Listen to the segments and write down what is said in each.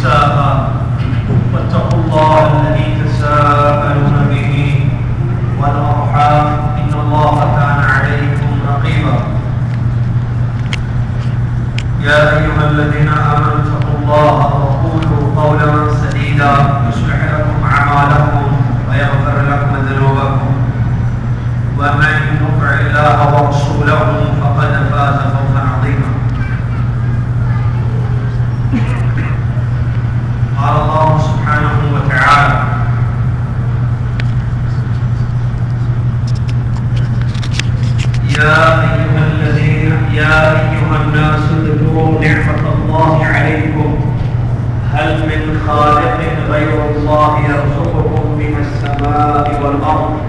والنساء واتقوا الله الذي تساءلون به والأرحام إن الله كان عليكم رقيبا يا أيها الذين آمنوا اتقوا الله وقولوا قولا سديدا يصلح لكم أعمالكم ويغفر لكم ذنوبكم ومن يطع الله ورسوله فقد فاز فوزا عظيما قال الله سبحانه وتعالى يا أيها الناس اذكروا نعمة الله عليكم هل من خالق غير الله يرزقكم من السماء والأرض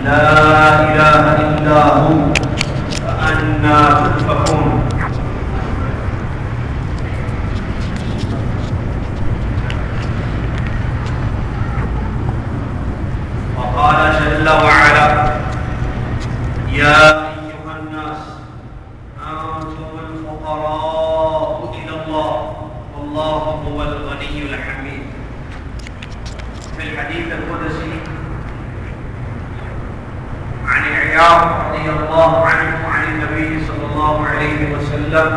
لا إله إلا هو فأنى تؤفكون وقال جل وعلا يا أيها الناس أنتم الفقراء إلى الله والله هو الغني الحميد. في الحديث القدسي عن عياض رضي الله عنه عن النبي صلى الله عليه وسلم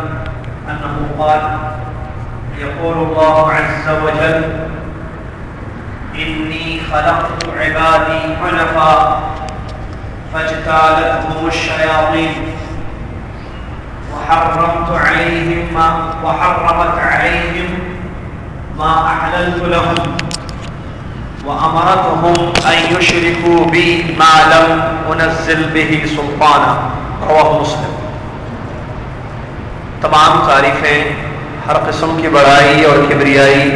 أنه قال يقول الله عز وجل إني خلقت عبادي حنفاء فاجتالتهم الشياطين وحرمت وحرمت عليهم ما أحللت لهم وأمرتهم أن يشركوا بي ما لم أنزل به سلطانا رواه مسلم. تمام تعریفیں ہر قسم کی بڑائی اور کبریائی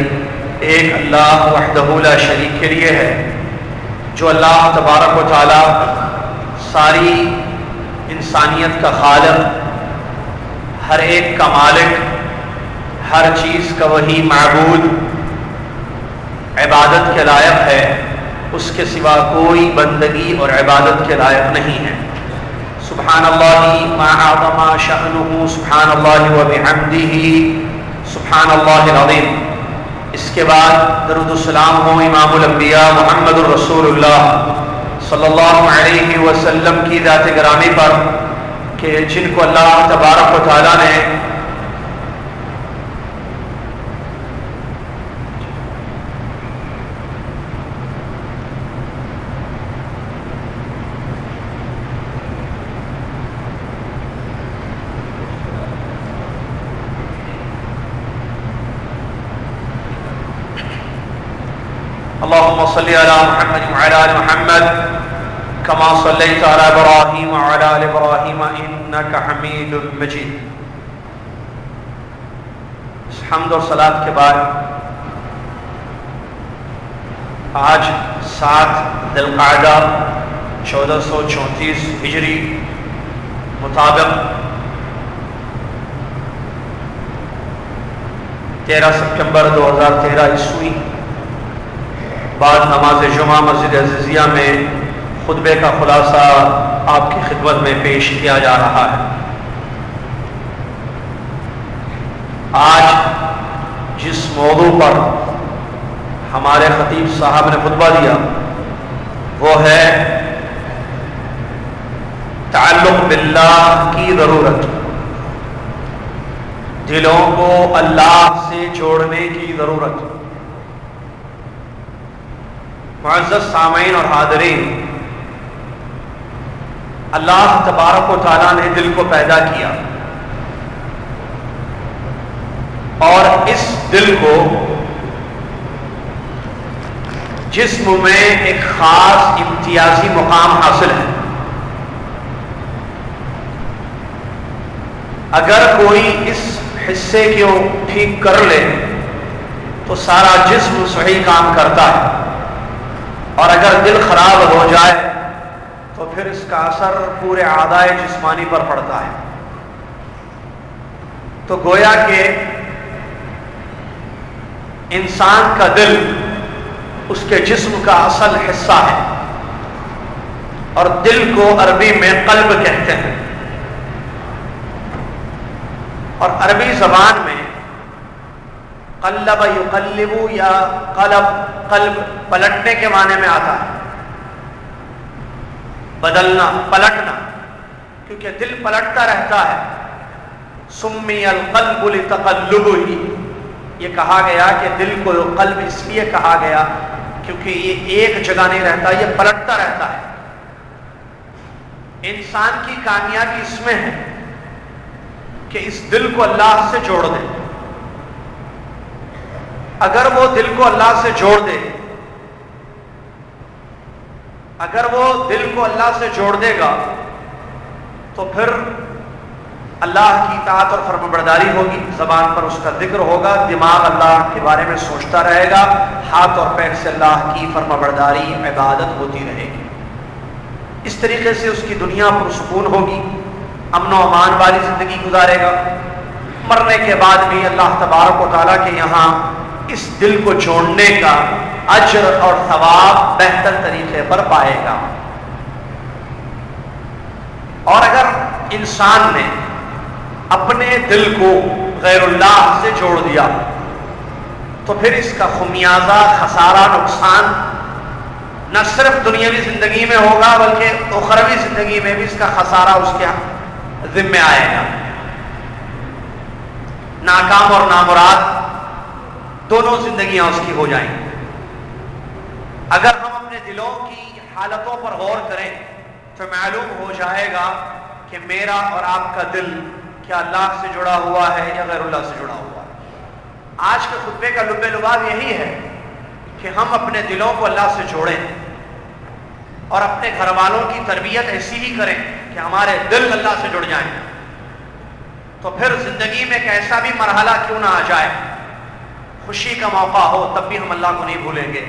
ایک اللہ وحدہ لا شریک کے لیے ہے، جو اللہ تبارک و تعالی ساری انسانیت کا خالق، ہر ایک کا مالک، ہر چیز کا وہی معبود، عبادت کے لائق ہے، اس کے سوا کوئی بندگی اور عبادت کے لائق نہیں ہے. سبحان اللہ ما اعظم شأنہ، سبحان اللہ وبحمدہ، سبحان اللہ العظیم. اس کے بعد درود السلام ہو امام الانبیاء محمد الرسول اللہ صلی اللہ علیہ وسلم کی ذات گرامی پر، کہ جن کو اللہ تبارک و تعالی نے اللهم صل على محمد وعلى آل محمد كما صليت على إبراهيم وعلى آل إبراهيم إنك حميد مجيد. حمد اور صلاۃ کے بعد آج 7 ذی القعدہ 1434 ہجری مطابق 13 سپٹمبر 2013 عیسوی بعد نماز جمعہ مسجد عزیزیہ میں خطبے کا خلاصہ آپ کی خدمت میں پیش کیا جا رہا ہے. آج جس موضوع پر ہمارے خطیب صاحب نے خطبہ دیا وہ ہے تعلق باللہ کی ضرورت، دلوں کو اللہ سے جوڑنے کی ضرورت. معزز سامعین اور حاضرین، اللہ تبارک و تعالیٰ نے دل کو پیدا کیا اور اس دل کو جسم میں ایک خاص امتیازی مقام حاصل ہے. اگر کوئی اس حصے کو ٹھیک کر لے تو سارا جسم صحیح کام کرتا ہے، اور اگر دل خراب ہو جائے تو پھر اس کا اثر پورے اعضائے جسمانی پر پڑتا ہے. تو گویا کہ انسان کا دل اس کے جسم کا اصل حصہ ہے، اور دل کو عربی میں قلب کہتے ہیں. اور عربی زبان میں قلب یقلب یا قلب پلٹنے کے معنی میں آتا ہے، بدلنا، پلٹنا، کیونکہ دل پلٹتا رہتا ہے۔ سمی القلب لتقلبہ، یہ کہا گیا کہ دل کو قلب اس لیے کہا گیا کیونکہ یہ ایک جگہ نہیں رہتا، یہ پلٹتا رہتا ہے۔ انسان کی کامیابی اس میں ہے کہ اس دل کو اللہ سے جوڑ دے۔ اگر وہ دل کو اللہ سے جوڑ دے، اگر وہ دل کو اللہ سے جوڑ دے گا تو پھر اللہ کی اطاعت اور فرمانبرداری ہوگی، زبان پر اس کا ذکر ہوگا، دماغ اللہ کے بارے میں سوچتا رہے گا، ہاتھ اور پیر سے اللہ کی فرمانبرداری عبادت ہوتی رہے گی۔ اس طریقے سے اس کی دنیا پرسکون ہوگی، امن و امان والی زندگی گزارے گا۔ مرنے کے بعد بھی اللہ تبارک و تعالیٰ کے یہاں اس دل کو جوڑنے کا اجر اور ثواب بہتر طریقے پر پائے گا۔ اور اگر انسان نے اپنے دل کو غیر اللہ سے جوڑ دیا تو پھر اس کا خمیازہ، خسارہ، نقصان نہ صرف دنیاوی زندگی میں ہوگا بلکہ اخروی زندگی میں بھی اس کا خسارہ اس کے ذمہ آئے گا۔ ناکام اور نامراد دونوں زندگیاں اس کی ہو جائیں گی۔ اگر ہم اپنے دلوں کی حالتوں پر غور کریں تو معلوم ہو جائے گا کہ میرا اور آپ کا دل کیا اللہ سے جڑا ہوا ہے یا غیر اللہ سے جڑا ہوا ہے۔ آج کے خطبے کا لب لباب یہی ہے کہ ہم اپنے دلوں کو اللہ سے جوڑیں اور اپنے گھر والوں کی تربیت ایسی ہی کریں کہ ہمارے دل اللہ سے جڑ جائیں، تو پھر زندگی میں کیسا بھی مرحلہ کیوں نہ آ جائے، خوشی کا موقع ہو تب بھی ہم اللہ کو نہیں بھولیں گے،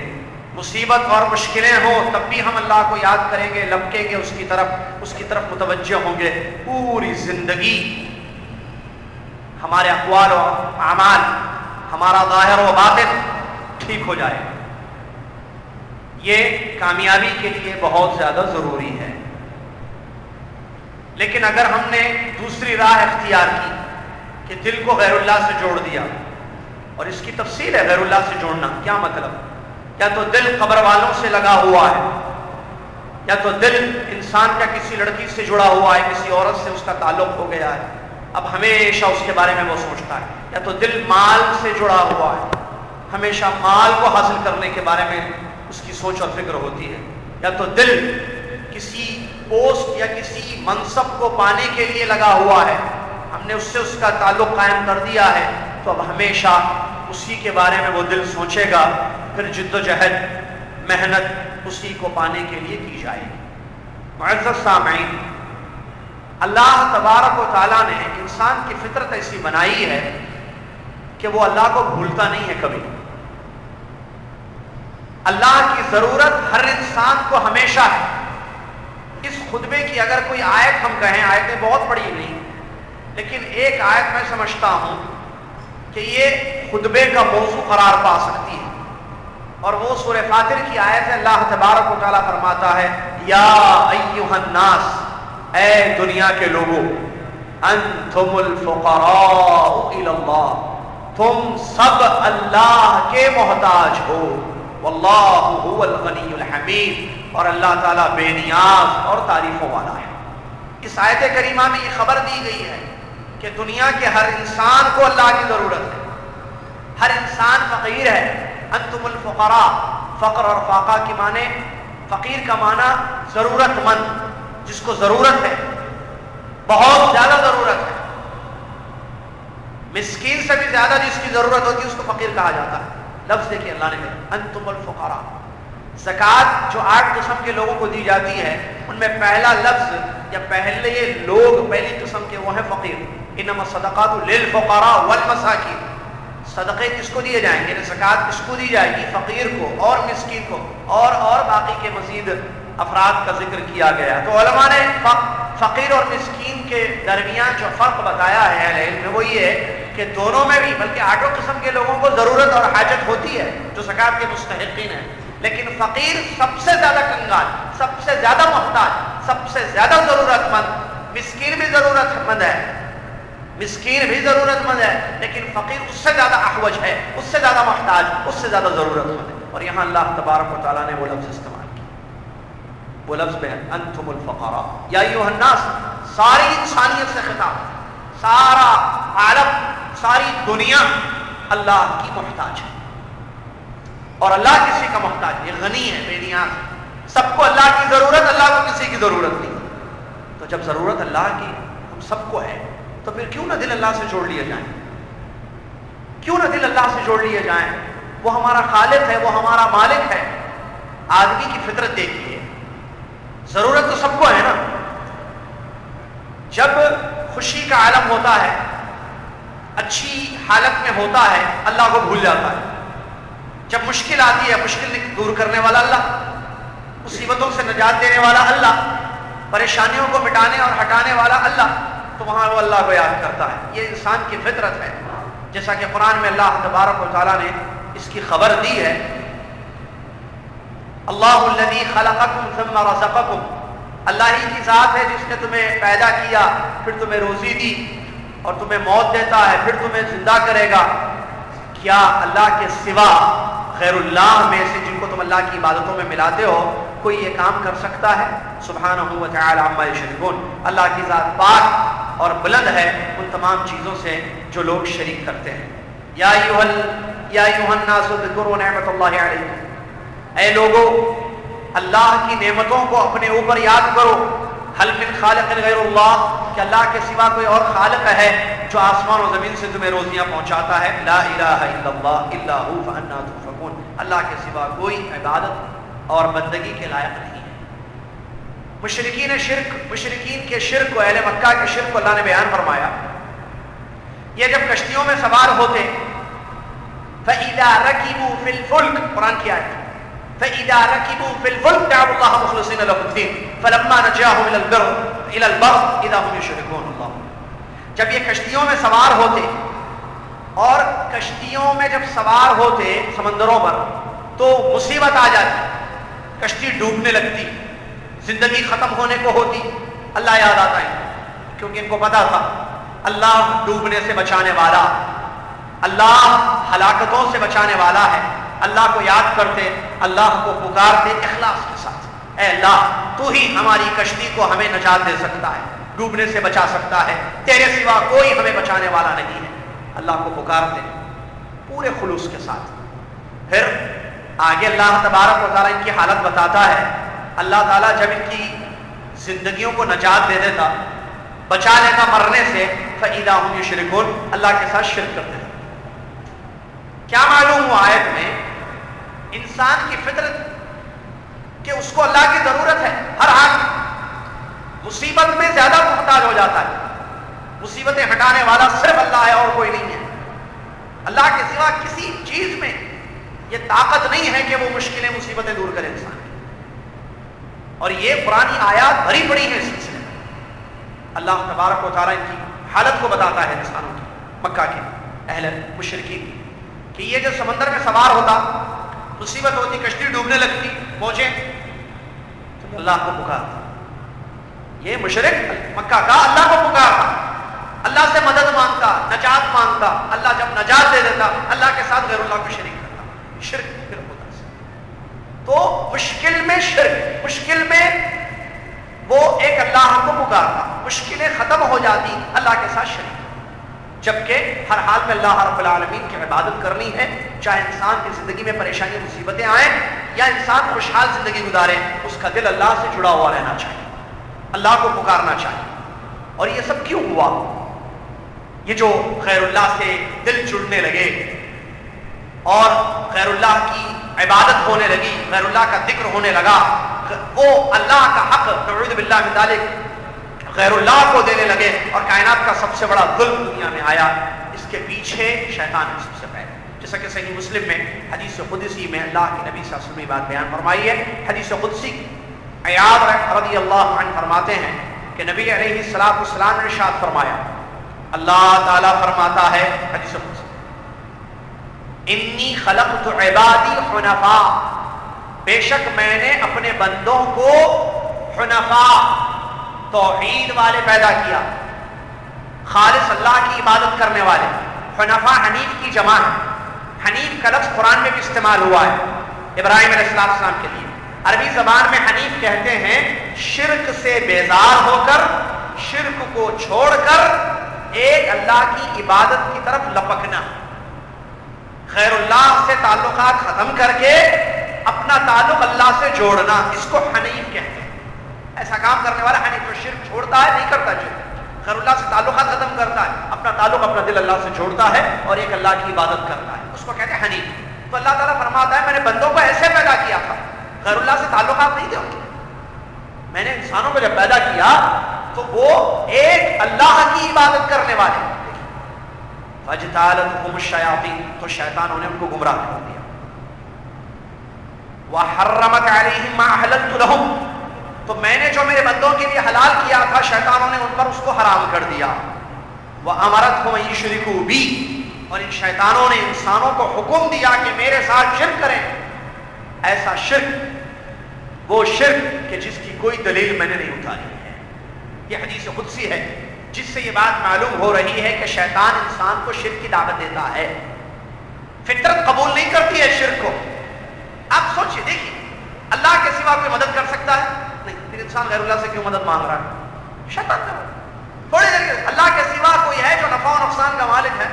مصیبت اور مشکلیں ہوں تب بھی ہم اللہ کو یاد کریں گے، لپکیں گے اس کی طرف متوجہ ہوں گے۔ پوری زندگی ہمارے اقوال و اعمال، ہمارا ظاہر و باطن ٹھیک ہو جائے۔ یہ کامیابی کے لیے بہت زیادہ ضروری ہے۔ لیکن اگر ہم نے دوسری راہ اختیار کی کہ دل کو غیر اللہ سے جوڑ دیا، اور اس کی تفصیل ہے غیر اللہ سے جوڑنا کیا مطلب، یا تو دل قبر والوں سے لگا ہوا ہے، یا تو دل انسان کا کسی لڑکی سے جڑا ہوا ہے، کسی عورت سے اس کا تعلق ہو گیا ہے، اب ہمیشہ اس کے بارے میں وہ سوچتا ہے، یا تو دل مال سے جڑا ہوا ہے، ہمیشہ مال کو حاصل کرنے کے بارے میں اس کی سوچ اور فکر ہوتی ہے، یا تو دل کسی پوسٹ یا کسی منصب کو پانے کے لیے لگا ہوا ہے، ہم نے اس سے اس کا تعلق قائم کر دیا ہے، تو اب ہمیشہ اسی کے بارے میں وہ دل سوچے گا، پھر جد و جہد، محنت اسی کو پانے کے لیے کی جائے گی۔ معزز سامعین، اللہ تبارک و تعالیٰ نے انسان کی فطرت ایسی بنائی ہے کہ وہ اللہ کو بھولتا نہیں ہے کبھی۔ اللہ کی ضرورت ہر انسان کو ہمیشہ ہے۔ اس خطبے کی اگر کوئی آیت ہم کہیں، آیتیں بہت بڑی نہیں، لیکن ایک آیت میں سمجھتا ہوں کہ یہ خطبے کا موضوع قرار پا سکتی ہے، اور وہ سورہ فاطر کی آیت ہے۔ اللہ تبارک و تعالیٰ فرماتا ہے، یا ایھا الناس، اے دنیا کے لوگوں، انتم الفقراء الی اللہ، تم سب اللہ کے محتاج ہو، واللہ هو الغنی الحمید، اور اللہ تعالیٰ بے نیاز اور تعریفوں والا ہے۔ اس آیت کریمہ میں یہ خبر دی گئی ہے کہ دنیا کے ہر انسان کو اللہ کی ضرورت ہے، ہر انسان فقیر ہے۔ انتم الفقراء، فقر اور فاقہ کی معنی، فقیر کا معنی ضرورت مند، جس کو ضرورت ہے، بہت زیادہ ضرورت ہے۔ مسکین سے بھی زیادہ جس کی ضرورت ہوتی ہے اس کو فقیر کہا جاتا ہے۔ لفظ دیکھیے اللہ نے کہا انتم الفقراء۔ زکوٰۃ جو 8 قسم کے لوگوں کو دی جاتی ہے، ان میں پہلا لفظ یا پہلے لوگ، پہلی قسم کے وہ ہیں فقیر۔ انما الصدقات للفقراء والمساکین، صدقے کس کو دیے جائیں گے، زکوٰۃ کس کو دی جائے گی، فقیر کو اور مسکین کو، اور باقی کے مزید افراد کا ذکر کیا گیا۔ تو علماء نے فقیر اور مسکین کے درمیان جو فرق بتایا ہے اہل علم میں، وہ یہ ہے کہ دونوں میں بھی، بلکہ 8 قسم کے لوگوں کو ضرورت اور حاجت ہوتی ہے جو زکوٰۃ کے مستحقین ہیں، لیکن فقیر سب سے زیادہ کنگال، سب سے زیادہ محتاج، سب سے زیادہ ضرورت مند، مسکین بھی ضرورت مند ہے، مسکین بھی ضرورت مند ہے، لیکن فقیر اس سے زیادہ احوج ہے، اس سے زیادہ محتاج، اس سے زیادہ ضرورت مند ہے۔ اور یہاں اللہ تبارک و تعالیٰ نے وہ لفظ استعمال کیا، وہ لفظ میں انتم الفقراء یا ایھا الناس، ساری انسانیت سے خطاب، سارا عالم، ساری دنیا اللہ کی محتاج ہے، اور اللہ کسی کا محتاج ہے، غنی ہے، بے نیاز ہے، سب کو اللہ کی ضرورت، اللہ کو کسی کی ضرورت نہیں۔ تو جب ضرورت اللہ کی ہم سب کو ہے تو پھر کیوں نہ دل اللہ سے جوڑ لیے جائیں، کیوں نہ دل اللہ سے جوڑ لیے جائیں؟ وہ ہمارا خالق ہے، وہ ہمارا مالک ہے۔ آدمی کی فطرت دیکھیے، ضرورت تو سب کو ہے نا۔ جب خوشی کا عالم ہوتا ہے، اچھی حالت میں ہوتا ہے، اللہ کو بھول جاتا ہے۔ جب مشکل آتی ہے، مشکل دور کرنے والا اللہ، مصیبتوں سے نجات دینے والا اللہ، پریشانیوں کو مٹانے اور ہٹانے والا اللہ، تو وہاں وہ اللہ کو یاد کرتا ہے۔ یہ انسان کی فطرت ہے، جیسا کہ قرآن میں اللہ تبارک و تعالیٰ نے اس کی خبر دی ہے۔ اللہ الذی خلقکم ثم رزقکم، اللہ ہی کی ذات ہے جس نے تمہیں پیدا کیا، پھر تمہیں روزی دی، اور تمہیں موت دیتا ہے، پھر تمہیں زندہ کرے گا۔ کیا اللہ کے سوا غیر اللہ میں سے جن کو تم اللہ کی عبادتوں میں ملاتے ہو کوئی یہ کام کر سکتا ہے؟ سبحانہ و تعالی عما یشرکون، اللہ کی ذات پاک اور بلند ہے ان تمام چیزوں سے جو لوگ شریک کرتے ہیں۔ یا ایھا الناس اذکروا نعمت اللہ علیکم، اے لوگو اللہ کی نعمتوں کو اپنے اوپر یاد کرو۔ هل من خالق غیر اللہ، کہ اللہ کے سوا کوئی اور خالق ہے جو آسمان و زمین سے تمہیں روزیاں پہنچاتا ہے؟ لا الہ الا اللہ الا هو فانا تؤفکون، اللہ کے سوا کوئی عبادت اور بندگی کے لائق نہیں ہے۔ مشرکین کے شرک کو، اہل مکہ کے شرک کو اللہ نے بیان فرمایا۔ یہ جب کشتیوں میں سوار ہوتے، فَإِذَا رَكِبُوا فِي الْفُلْكِ، قرآن کی آیت، فَإِذَا رَكِبُوا فِي الْفُلْكِ دَعَوُا اللَّهَ مُخْلِصِينَ لَهُ الدِّينَ فَلَمَّا نَجَّاهُمْ إِلَى الْبَرِّ إِذَا هُمْ يُشْرِكُونَ اللہ، جب یہ کشتیوں میں سوار ہوتے، اور کشتیوں میں جب سوار ہوتے سمندروں پر، تو مصیبت آ جاتی، کشتی ڈوبنے لگتی، زندگی ختم ہونے کو ہوتی، اللہ یاد آتا ہے، کیونکہ ان کو پتا تھا اللہ ڈوبنے سے بچانے والا، اللہ ہلاکتوں سے بچانے والا ہے۔ اللہ کو یاد کرتے، اللہ کو پکارتے اخلاص کے ساتھ، اے اللہ تو ہی ہماری کشتی کو ہمیں نجات دے سکتا ہے، ڈوبنے سے بچا سکتا ہے، تیرے سوا کوئی ہمیں بچانے والا نہیں ہے۔ اللہ کو پکارتے پورے خلوص کے ساتھ۔ پھر آگے اللہ تبارک و تعالیٰ ان کی حالت بتاتا ہے۔ اللہ تعالیٰ جب ان کی زندگیوں کو نجات دے دیتا، بچا لیتا مرنے سے، فَإِذَا هُمْ يُشْرِكُونَ، اللہ کے ساتھ شرک کرتے ہیں۔ کیا معلوم ہوا آیت میں؟ انسان کی فطرت کہ اس کو اللہ کی ضرورت ہے، ہر حال مصیبت میں زیادہ محتاج ہو جاتا ہے۔ مصیبتیں ہٹانے والا صرف اللہ ہے اور کوئی نہیں ہے۔ اللہ کے سوا کسی چیز میں یہ طاقت نہیں ہے کہ وہ مشکلیں مصیبتیں دور کرے انسان کی۔ اور یہ پرانی آیات بھری پڑی ہیں اس سلسلے میں۔ اللہ تبارک و تعالیٰ ان کی حالت کو بتاتا ہے انسانوں کی، مکہ کے اہل مشرکین کی، کہ یہ جو سمندر میں سوار ہوتا، مصیبت ہوتی، کشتی ڈوبنے لگتی، پہنچے تو اللہ کو پکارتا۔ یہ مشرک مکہ کا اللہ کو پکارتا، اللہ سے مدد مانگتا، نجات مانگتا۔ اللہ جب نجات دے دیتا، اللہ کے ساتھ غیر اللہ کو شریک کرتا، شرک پھر ہوتا ہے۔ تو مشکل میں شرک، مشکل میں وہ ایک اللہ کو پکارتا، مشکلیں ختم ہو جاتی، اللہ کے ساتھ شریک۔ جبکہ ہر حال میں اللہ رب العالمین کی عبادت کرنی ہے، چاہے انسان کی زندگی میں پریشانی مصیبتیں آئیں یا انسان خوشحال زندگی گزارے، اس کا دل اللہ سے جڑا ہوا رہنا چاہیے، اللہ کو پکارنا چاہیے۔ اور یہ سب کیوں ہوا؟ یہ جو غیر اللہ سے دل جڑنے لگے اور غیر اللہ کی عبادت ہونے لگی، غیر اللہ کا ذکر ہونے لگا، وہ اللہ کا حق نعوذ باللہ من ذلک غیر اللہ کو دینے لگے، اور کائنات کا سب سے بڑا ظلم دنیا میں آیا۔ اس کے پیچھے شیطان ہے سب سے پہلے، جیسا کہ صحیح مسلم میں حدیث قدسی میں اللہ کے نبی صلی اللہ علیہ وسلم نے بات بیان فرمائی ہے۔ حدیث قدسی عیاض رضی اللہ عنہ فرماتے ہیں کہ نبی علیہ السلام نے ارشاد فرمایا، اللہ تعالیٰ فرماتا ہے حدیث قدسی، انی خلقت عبادی حنفاء، بے شک میں نے اپنے بندوں کو حنفاء، توحید والے پیدا کیا، خالص اللہ کی عبادت کرنے والے، حنفاء حنیف کی جمع ہے۔ حنیف کا لفظ قرآن میں بھی استعمال ہوا ہے ابراہیم علیہ السلام کے لیے۔ عربی زبان میں حنیف کہتے ہیں شرک سے بیزار ہو کر، شرک کو چھوڑ کر ایک اللہ کی عبادت کی طرف لپکنا، غیر اللہ سے تعلقات ختم کر کے اپنا تعلق اللہ سے جوڑنا، اس کو حنیف کہتے ہیں۔ ایسا کام کرنے والا حنیف، جو شرک چھوڑتا ہے، نہیں کرتا شرک، غیر اللہ سے تعلقات ختم کرتا ہے، اپنا تعلق اپنا دل اللہ سے جوڑتا ہے اور ایک اللہ کی عبادت کرتا ہے، اس کو کہتے ہیں حنیف۔ تو اللہ تعالیٰ فرماتا ہے میں نے بندوں کو ایسے پیدا کیا تھا، غیر اللہ سے تعلقات نہیں تھے ان کے۔ میں نے انسانوں کو جب پیدا کیا تو وہ ایک اللہ کی عبادت کرنے والے، فَاجْتَالَتْهُمُ الشَّيَاطِينُ، تو شیطانوں نے ان کو گمراہ کر دیا۔ وَحَرَّمَتْ عَلَيْهِمْ مَا أَحْلَلْتُ لَهُمْ، تو میں نے جو میرے بندوں کے لیے حلال کیا تھا شیطانوں نے ان پر اس کو حرام کر دیا۔ وَأَمَرَتْهُمْ أَن يُشْرِكُوا بِي، اور ان شیطانوں نے انسانوں کو حکم دیا کہ میرے ساتھ شرک کریں، ایسا شرک، وہ شرک کہ جس کی کوئی دلیل میں نے نہیں اتاری ہے۔ یہ حدیث قدسی ہے جس سے یہ بات معلوم ہو رہی ہے کہ شیطان انسان کو شرک کی دعوت دیتا ہے، فطرت قبول نہیں کرتی ہے شرک کو۔ آپ سوچئے، دیکھیے، اللہ کے سوا کوئی مدد کر سکتا ہے؟ نہیں، پھر انسان غیر اللہ سے کیوں مدد مانگ رہا ہے؟ شیطان کر رہا ہے۔ تھوڑی دیر، اللہ کے سوا کوئی ہے جو نفع و نقصان کا مالک ہے؟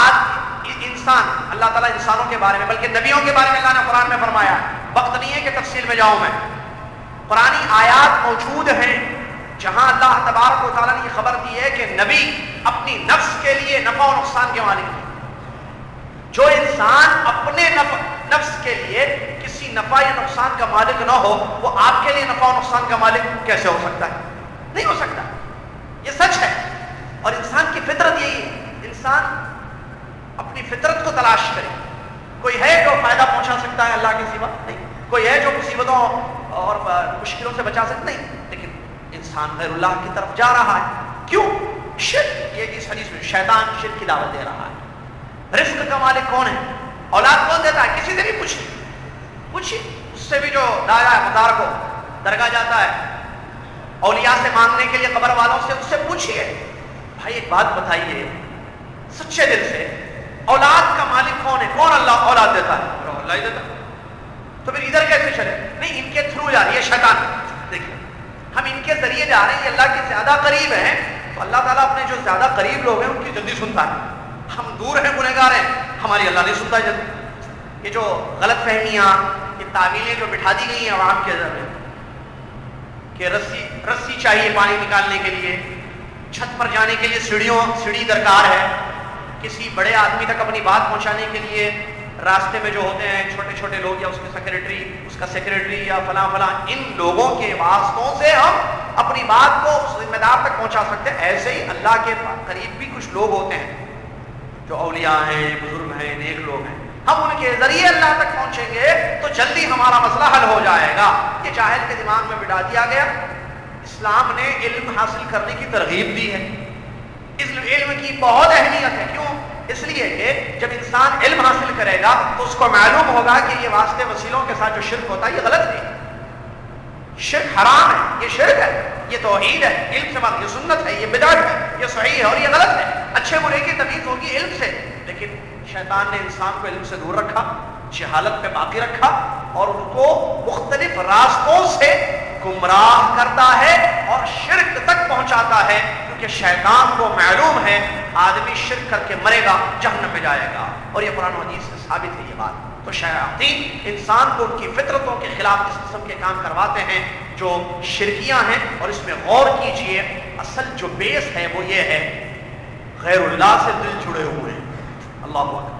آج انسان، اللہ تعالیٰ انسانوں کے بارے میں، بلکہ نبیوں کے بارے میں اللہ نے قرآن میں فرمایا، وقت نہیں ہے کہ تفصیل میں جاؤں میں، قرآنی آیات موجود ہیں جہاں اللہ تبارک و تعالیٰ نے یہ خبر دی ہے کہ نبی اپنی نفس کے لیے نفع و نقصان کے مالک ہے۔ جو انسان اپنے نفس کے لیے کسی نفع یا نقصان کا مالک نہ ہو، وہ آپ کے لیے نفع و نقصان کا مالک کیسے ہو سکتا ہے؟ نہیں ہو سکتا، یہ سچ ہے۔ اور انسان کی فطرت یہی ہے، انسان اپنی فطرت کو تلاش کرے۔ کوئی ہے جو فائدہ پہنچا سکتا ہے اللہ کے سوا؟ نہیں۔ کوئی ہے جو مصیبتوں اور مشکلوں سے بچا سکتا؟ نہیں۔ لیکن انسان غیر اللہ کی طرف جا رہا ہے، کیوں؟ شرک، یہ اس حدیث میں شیطان شرک کی دعوت دے رہا ہے۔ رزق کا مالک کون ہے؟ اولاد کون دیتا ہے؟ کسی سے بھی پوچھیے، اس سے بھی جو دایا ہے مدار کو درگاہ جاتا ہے اولیاء سے مانگنے کے لیے، قبر والوں سے، اس سے پوچھیے بھائی ایک بات بتائیے سچے دل سے، اولاد کا مالک کون ہے؟ کون اللہ اولاد دیتا ہے؟ اللہ ہی دیتا ہے۔ تو پھر ادھر کیسے چلے؟ نہیں، ان کے تھرو جا رہی ہے شیطان۔ دیکھیں، ہم ان کے ذریعے جا رہے ہیں، یہ اللہ کے زیادہ قریب ہیں، تو اللہ تعالیٰ اپنے جو زیادہ قریب لوگ ہیں ان کی جلدی سنتا ہے۔ ہم دور ہیں، گنہگار ہیں، ہماری اللہ نہیں سنتا ہے جلدی۔ یہ جو غلط فہمیاں، یہ تعویلیں جو بٹھا دی گئی ہیں عوام کے ذریعے کہ رسی چاہیے پانی نکالنے کے لیے، چھت پر جانے کے لیے سیڑھی درکار ہے، کسی بڑے آدمی تک اپنی بات پہنچانے کے لیے راستے میں جو ہوتے ہیں چھوٹے چھوٹے لوگ، یا اس کے سیکریٹری، اس کا سیکریٹری، یا فلاں فلاں، ان لوگوں کے واسطوں سے ہم اپنی بات کو اس ذمہ دار تک پہنچا سکتے ہیں۔ ایسے ہی اللہ کے قریب بھی کچھ لوگ ہوتے ہیں جو اولیاء ہیں، بزرگ ہیں، نیک لوگ ہیں، ہم ان کے ذریعے اللہ تک پہنچیں گے تو جلدی ہمارا مسئلہ حل ہو جائے گا۔ یہ جاہل کے دماغ میں بٹھا دیا گیا۔ اسلام نے علم حاصل کرنے کی ترغیب دی ہے، اس علم کی بہت اہمیت ہے۔ کیوں؟ اس لیے کہ جب انسان علم حاصل کرے گا تو اس کو معلوم ہوگا کہ یہ واسطے وسیلوں کے ساتھ جو شرک ہوتا ہے یہ غلط ہے، شرک حرام ہے، یہ شرک ہے، یہ توحید ہے، علم سے بات، یہ سنت ہے، یہ بدعت ہے، یہ صحیح ہے اور یہ غلط ہے۔ اچھے برے کی تمیز ہوگی علم سے، لیکن شیطان نے انسان کو علم سے دور رکھا، جہالت پہ باقی رکھا اور ان کو مختلف راستوں سے گمراہ کرتا ہے اور شرک تک پہنچاتا ہے، کیونکہ شیطان کو معلوم ہے آدمی شرک کر کے مرے گا، جہنم میں جائے گا، اور یہ قرآن و حدیث سے ثابت ہے یہ بات۔ تو شیاطین انسان کو ان کی فطرتوں کے خلاف اس قسم کے کام کرواتے ہیں جو شرکیاں ہیں، اور اس میں غور کیجئے، اصل جو بیس ہے وہ یہ ہے غیر اللہ سے دل جڑے ہوئے ہیں۔ اللہ اکبر،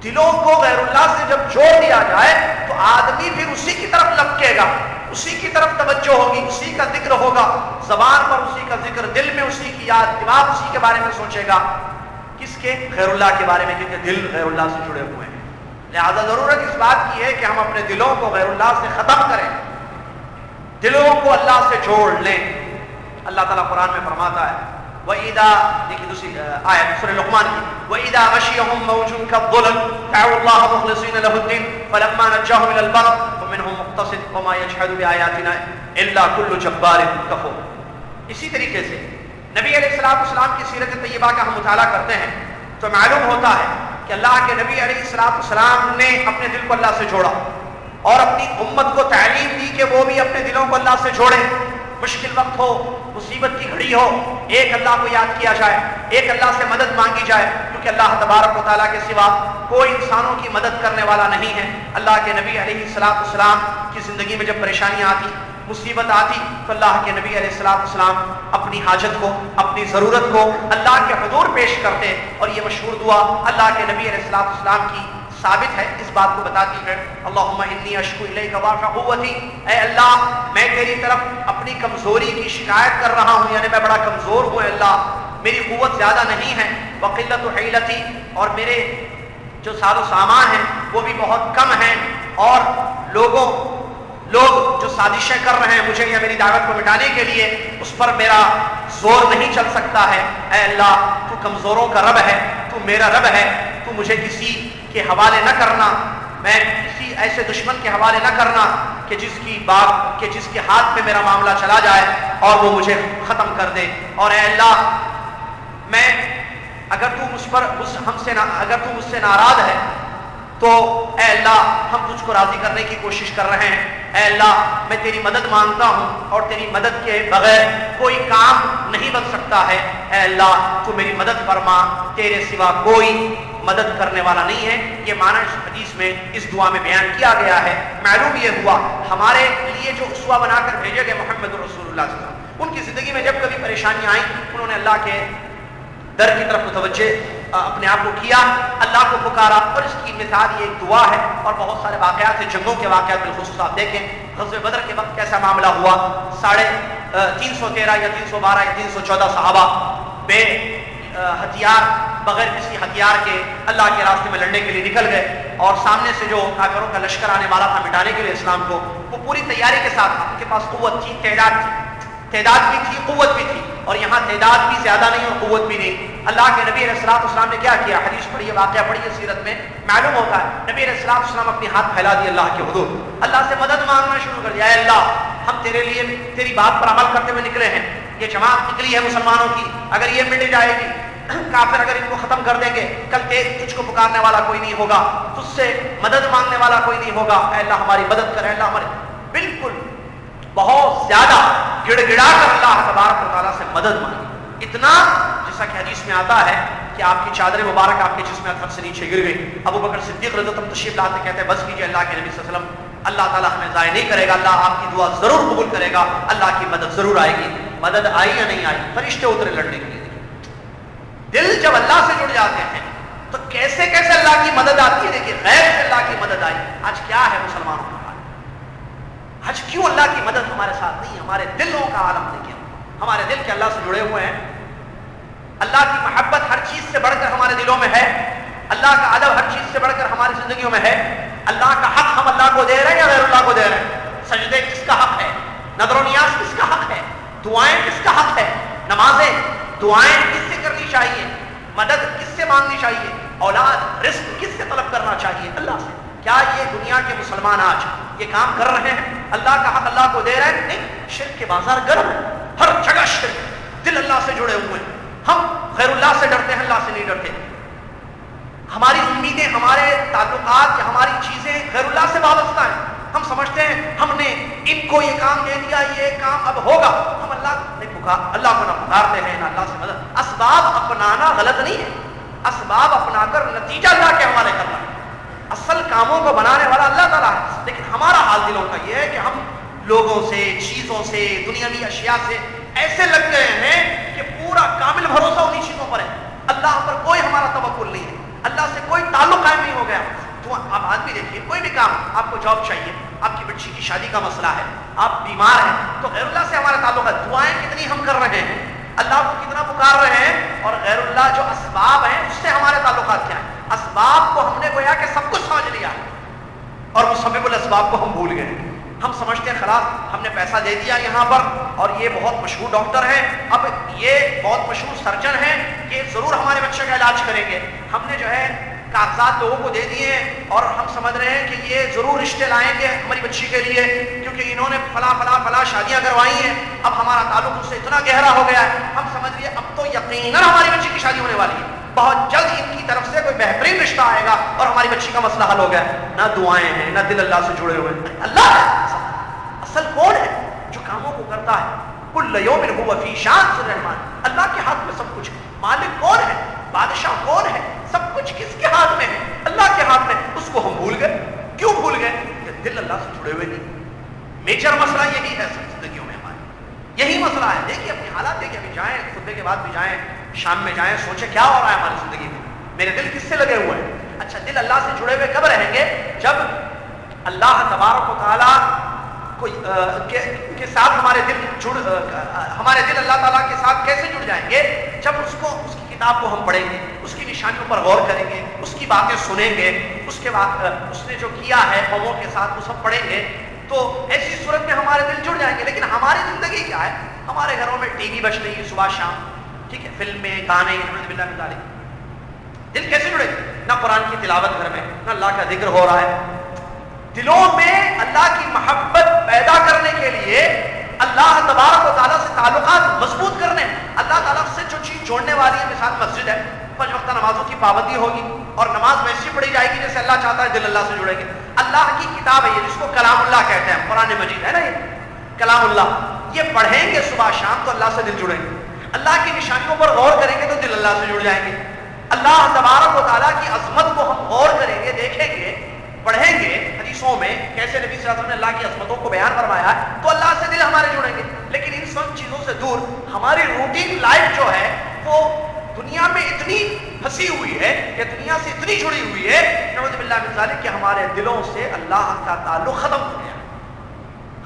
دلوں کو غیر اللہ سے جب جوڑ دیا جائے تو آدمی پھر اسی کی طرف لپکے گا، اسی کی طرف توجہ ہوگی، اسی کا ذکر ہوگا، زبان پر اسی کا ذکر، دل میں اسی کی یاد، دماغ اسی کے بارے میں سوچے گا۔ کس کے؟ غیر اللہ کے بارے میں، کیونکہ دل غیر اللہ سے جڑے ہوئے ہیں۔ لہذا ضرورت اس بات کی ہے کہ ہم اپنے دلوں کو غیر اللہ سے ختم کریں، دلوں کو اللہ سے جوڑ لیں۔ اللہ تعالیٰ قرآن میں فرماتا ہے وَإِذَا، دیکھیں دوسری آیت سورہ لقمان کی، وَإِذَا غَشِيَهُم مَّوْجٌ كَالظُّلَلِ دَعَوُا اللَّهَ مُخْلِصِينَ لَهُ الدِّينَ فَلَمَّا نَجَّاهُمْ إِلَى الْبَرِّ فَمِنْهُم مُّقْتَصِدٌ وَمَا يَجْحَدُ بِآيَاتِنَا إِلَّا كُلُّ جَبَّارٍ كَفُورٍ۔ اسی طریقے سے نبی علیہ السلام کی سیرت طیبہ کا ہم مطالعہ کرتے ہیں تو معلوم ہوتا ہے کہ اللہ کے نبی علیہ السلام نے اپنے دل کو اللہ سے جوڑا اور اپنی امت کو تعلیم دی کہ وہ بھی اپنے دلوں کو اللہ سے جوڑے. مشکل وقت ہو، مصیبت کی گھڑی ہو، ایک اللہ کو یاد کیا جائے، ایک اللہ سے مدد مانگی جائے، کیونکہ اللہ تبارک و تعالیٰ کے سوا کوئی انسانوں کی مدد کرنے والا نہیں ہے. اللہ کے نبی علیہ السلام کی زندگی میں جب پریشانیاں آتی، مصیبت آتی، تو اللہ کے نبی علیہ السلام اپنی حاجت کو، اپنی ضرورت کو اللہ کے حضور پیش کرتے. اور یہ مشہور دعا اللہ کے نبی علیہ السلام کی ثابت ہے، اس بات کو بتاتی ہے، اللہم انی اشکو الیک ضعف قوتی، اے اللہ میں تیری طرف اپنی کمزوری کی شکایت کر رہا ہوں، یعنی میں بڑا کمزور ہوں، اللہ میری قوت زیادہ نہیں ہے، وقلت حیلتی، اور میرے جو ساز و سامان ہیں وہ بھی بہت کم ہیں، اور لوگ جو سازشیں کر رہے ہیں مجھے یا میری دعوت کو مٹانے کے لیے، اس پر میرا زور نہیں چل سکتا ہے. اے اللہ تو کمزوروں کا رب ہے، تو میرا رب ہے، تو مجھے کسی کے حوالے نہ کرنا، میں کسی ایسے دشمن کے حوالے نہ کرنا کہ جس کے ہاتھ پہ میرا معاملہ چلا جائے اور وہ مجھے ختم کر دے. اور اے اللہ میں اگر تو مجھ سے ناراض ہے تو اے اللہ ہم تجھ کو راضی کرنے کی کوشش کر رہے ہیں. اے اللہ میں تیری مدد مانگتا ہوں اور تیری مدد کے بغیر کوئی کام نہیں بن سکتا ہے. اے اللہ تو میری مدد فرما، تیرے سوا کوئی مدد کرنے والا نہیں ہے. یہ معنی اس حدیث میں اس دعا میں بیان کیا گیا ہے. معلوم یہ ہوا ہمارے لیے جو اسوہ بنا کر بھیجے گئے محمد رسول اللہ صلی اللہ علیہ وسلم، ان کی زندگی میں جب کبھی پریشانیاں آئیں انہوں نے اللہ کے در کی طرف متوجہ اپنے آپ کو کیا، اللہ کو پکارا. اور اس کی مثال یہ ایک دعا ہے، اور بہت سارے واقعات ہیں، جنگوں کے واقعات بالخصوص آپ دیکھیں غزوہ بدر کے وقت کیسا معاملہ ہوا. 313 یا 312 یا 314 صحابہ بے ہتھیار، بغیر کسی ہتھیار کے اللہ کے راستے میں لڑنے کے لیے نکل گئے، اور سامنے سے جو کافروں کا لشکر آنے والا تھا مٹانے کے لیے اسلام کو، وہ پوری تیاری کے ساتھ تھا. ان کے پاس قوت تھی، تعداد بھی تھی، قوت بھی تھی. اور یہاں تعداد بھی زیادہ نہیں اور قوت بھی نہیں. اللہ کے نبی علیہ السلام نے کیا کیا؟ حدیث پڑھیے، واقعہ پڑھیے سیرت میں معلوم ہوتا ہے. نبی علیہ السلام اپنی ہاتھ پھیلا دیے اللہ کے حضور، اللہ سے مدد مانگنا شروع کر دیا. اے اللہ ہم تیرے لیے تیری بات پر عمل کرتے ہوئے نکلے ہیں، یہ جماعت نکلی ہے مسلمانوں کی، اگر یہ مٹ جائے گی، کافر اگر ان کو ختم کر دیں گے، کل تجھ کو پکارنے والا کوئی نہیں ہوگا، تجھ سے مدد مانگنے والا کوئی نہیں ہوگا. اے اللہ ہماری مدد کر. اے اللہ ہماری بالکل بہت زیادہ گڑ گڑا کر اللہ تبارک و تعالیٰ سے مدد مانگی. اتنا جیسا کہ حدیث میں آتا ہے کہ آپ کی چادر مبارک آپ کے جسم اطہر سے نیچے گر گئی. ابو بکر صدیق رضی اللہ عنہ تشریف لاتے کہتے ہیں بس کیجیے اللہ کے نبی صلی اللہ علیہ وسلم، اللہ تعالیٰ ہمیں ضائع نہیں کرے گا، اللہ آپ کی دعا ضرور قبول کرے گا، اللہ کی مدد ضرور آئے گی. مدد آئی یا نہیں آئی؟ فرشتے اترے لڑنے کے لیے. دل جب اللہ سے جڑ جاتے ہیں تو کیسے کیسے اللہ کی مدد آتی ہے. دیکھیے غیب سے اللہ کی مدد آئی. آج کیا ہے مسلمانوں کا حال؟ آج کیوں اللہ کی مدد ہمارے ساتھ نہیں؟ ہمارے دلوں کا عالم دیکھیں، ہمارے دل کے اللہ سے جڑے ہوئے ہیں. اللہ کی محبت ہر چیز سے بڑھ کر ہمارے دلوں میں ہے، اللہ کا ادب ہر چیز سے بڑھ کر ہماری زندگیوں میں ہے. اللہ کا حق ہم اللہ کو دے رہے ہیں یا غیر اللہ کو دے رہے ہیں؟ سجدے کس کا حق ہے؟ نظر و نیاز کس کا حق ہے؟ دعائیں کس کا حق ہے؟ نمازیں، دعائیں کس سے کرنی چاہیے؟ مدد کس سے مانگنی چاہیے؟ اولاد، رزق کس سے طلب کرنا چاہیے؟ اللہ سے. کیا یہ دنیا کے مسلمان آج یہ کام کر رہے ہیں؟ اللہ کا حق اللہ کو دے رہے ہیں؟ نہیں. شرک کے بازار گرم ہے، ہر جگہ شرک. دل اللہ سے جڑے ہوئے ہیں، ہم غیر اللہ سے ڈرتے ہیں، اللہ سے نہیں ڈرتے. ہماری امیدیں، ہمارے تعلقات یا ہماری چیزیں غیر اللہ سے وابستہ ہیں. ہم سمجھتے ہیں ہم نے ان کو یہ کام دے دیا، یہ کام اب ہوگا. ہم اللہ کو نہ پکارتے ہیں نہ اللہ سے مدد. اسباب اپنانا غلط نہیں ہے، اسباب اپنا کر نتیجہ اللہ کے حوالے کرنا ہے. اصل کاموں کو بنانے والا اللہ تعالیٰ ہے. لیکن ہمارا حال دلوں کا یہ ہے کہ ہم لوگوں سے، چیزوں سے، دنیاوی اشیاء سے ایسے لگ گئے ہیں کہ پورا کامل بھروسہ انہی چیزوں پر ہے. اللہ پر کوئی ہمارا توکل نہیں ہے، اللہ سے کوئی تعلق قائم نہیں ہو گیا. تو آپ آدمی دیکھیے، کوئی بھی کام، آپ کو جاب چاہیے، آپ کی بچی کی شادی کا مسئلہ ہے، آپ بیمار ہیں، تو غیر اللہ سے ہمارا تعلق ہے. دعائیں کتنی ہم کر رہے ہیں، اللہ کو کتنا پکار رہے ہیں، اور غیر اللہ جو اسباب ہیں اس سے ہمارے تعلقات کیا ہیں. اسباب کو ہم نے گویا کہ سب کچھ سمجھ لیا اور مسبب الاسباب کو ہم بھول گئے. ہم سمجھتے ہیں خلاص ہم نے پیسہ دے دیا یہاں پر، اور یہ بہت مشہور ڈاکٹر ہیں، اب یہ بہت مشہور سرجن ہیں، یہ ضرور ہمارے بچے کا علاج کریں گے. ہم نے جو ہے کاغذات لوگوں کو دے دیے ہیں اور ہم سمجھ رہے ہیں کہ یہ ضرور رشتے لائیں گے ہماری بچی کے لیے کیونکہ انہوں نے فلاں شادیاں کروائی ہیں، اب ہمارا تعلق اس سے اتنا گہرا ہو گیا ہے، ہم سمجھ لیے اب تو یقیناً ہماری بچی کی شادی ہونے والی ہے، بہت جلد ان کی طرف سے کوئی بہترین رشتہ آئے گا اور ہماری بچی کا مسئلہ حل ہو گیا۔ نہ دعائیں ہیں، نہ دل اللہ سے جڑے ہوئے ہیں۔ اللہ ہے اصل کون ہے جو کاموں کو کرتا ہے؟ کل یوم هو فی شان سے رحمان، اللہ کے ہاتھ میں سب کچھ ہے۔ مالک کون ہے؟ بادشاہ کون ہے؟ سب کچھ کس کے ہاتھ میں ہے؟ اللہ کے ہاتھ میں۔ اس کو ہم بھول گئے۔ کیوں بھول گئے؟ کہ دل اللہ سے جڑے ہوئے نہیں۔ میجر مسئلہ یہی ہے سب زندگیوں میں ہماری، یہی مسئلہ ہے۔ دیکھیے اپنی حالات دیکھیے، ابھی جائیں خطبے کے بعد بھی جائیں، شام میں جائیں، سوچیں کیا ہو رہا ہے ہماری زندگی میں، میرے دل کس سے لگے ہوئے ہیں؟ اچھا دل اللہ سے جڑے ہوئے کب رہیں گے؟ جب اللہ تبارک و تعالیٰ کے ساتھ ہمارے دل اللہ تعالیٰ کے ساتھ کیسے جڑ جائیں گے؟ جب اس کی کتاب کو ہم پڑھیں گے، اس کی نشانیوں پر غور کریں گے، اس کی باتیں سنیں گے، اس کے بعد اس نے جو کیا ہے قوموں کے ساتھ وہ سب پڑھیں گے، تو ایسی صورت میں ہمارے دل جڑ جائیں گے۔ لیکن ہماری زندگی کیا ہے؟ ہمارے گھروں میں ٹی وی بج رہی ہے صبح شام، ٹھیک ہے، فلمیں، گانے، نعوذ باللہ من ذالک۔ دل کیسے جڑے؟ نہ قرآن کی تلاوت گھر میں، نہ اللہ کا ذکر ہو رہا ہے۔ دلوں میں اللہ کی محبت پیدا کرنے کے لیے، اللہ تبارک و تعالیٰ سے تعلقات مضبوط کرنے، اللہ تعالیٰ سے جو چیز جوڑنے والی ہے، مثال مسجد ہے، 5 وقتہ نمازوں کی پابندی ہوگی اور نماز ویسی پڑھی جائے گی جیسے اللہ چاہتا ہے، دل اللہ سے جڑیں گے۔ اللہ کی کتاب ہے یہ، جس کو کلام اللہ کہتے ہیں، قرآن مجید ہے نا، یہ کلام اللہ، یہ پڑھیں گے صبح شام تو اللہ سے دل جڑیں گے۔ اللہ کی نشانیوں پر غور کریں گے تو دل اللہ سے جڑ جائیں گے۔ اللہ تبارک و تعالیٰ کی عظمت کو ہم غور کریں گے، دیکھیں گے، پڑھیں گے حدیثوں میں کیسے نبی صلی اللہ علیہ وسلم نے اللہ کی عظمتوں کو بیان فرمایا ہے، تو اللہ سے دل ہمارے جڑیں گے۔ لیکن ان سب چیزوں سے دور ہماری روٹین لائف جو ہے وہ دنیا میں اتنی پھنسی ہوئی ہے، یا دنیا سے اتنی جڑی ہوئی ہے، نعوذ باللہ من ذالک، کہ ہمارے دلوں سے اللہ کا تعلق ختم ہو گیا،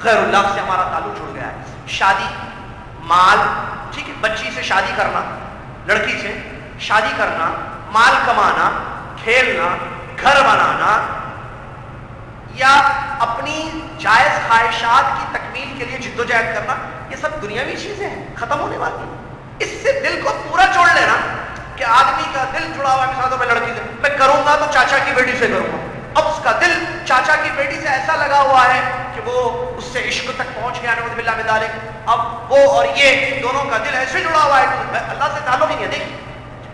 غیر اللہ سے ہمارا تعلق جڑ گیا ہے۔ شادی، مال، ٹھیک ہے، بچی سے شادی کرنا، لڑکی سے شادی کرنا، مال کمانا، کھیلنا، گھر بنانا، یا اپنی جائز خواہشات کی تکمیل کے لیے جدوجہد کرنا، یہ سب دنیاوی چیزیں ہیں، ختم ہونے والی ہیں۔ اس سے دل کو پورا جوڑ لینا کہ آدمی کا دل جڑا ہوا ہے، مثال طور پہ لڑکی سے، میں کروں گا تو چاچا کی بیٹی سے کروں گا، اب اس کا دل چاچا کی بیٹی سے ایسا لگا ہوا ہے کہ وہ اس سے عشق تک پہنچ گیا، نعوذ باللہ من ذالک۔ اب وہ اور یہ دونوں کا دل ایسے جڑا ہوا ہے کہ اللہ سے تعلق ہی نہیں ہے۔ دیکھیے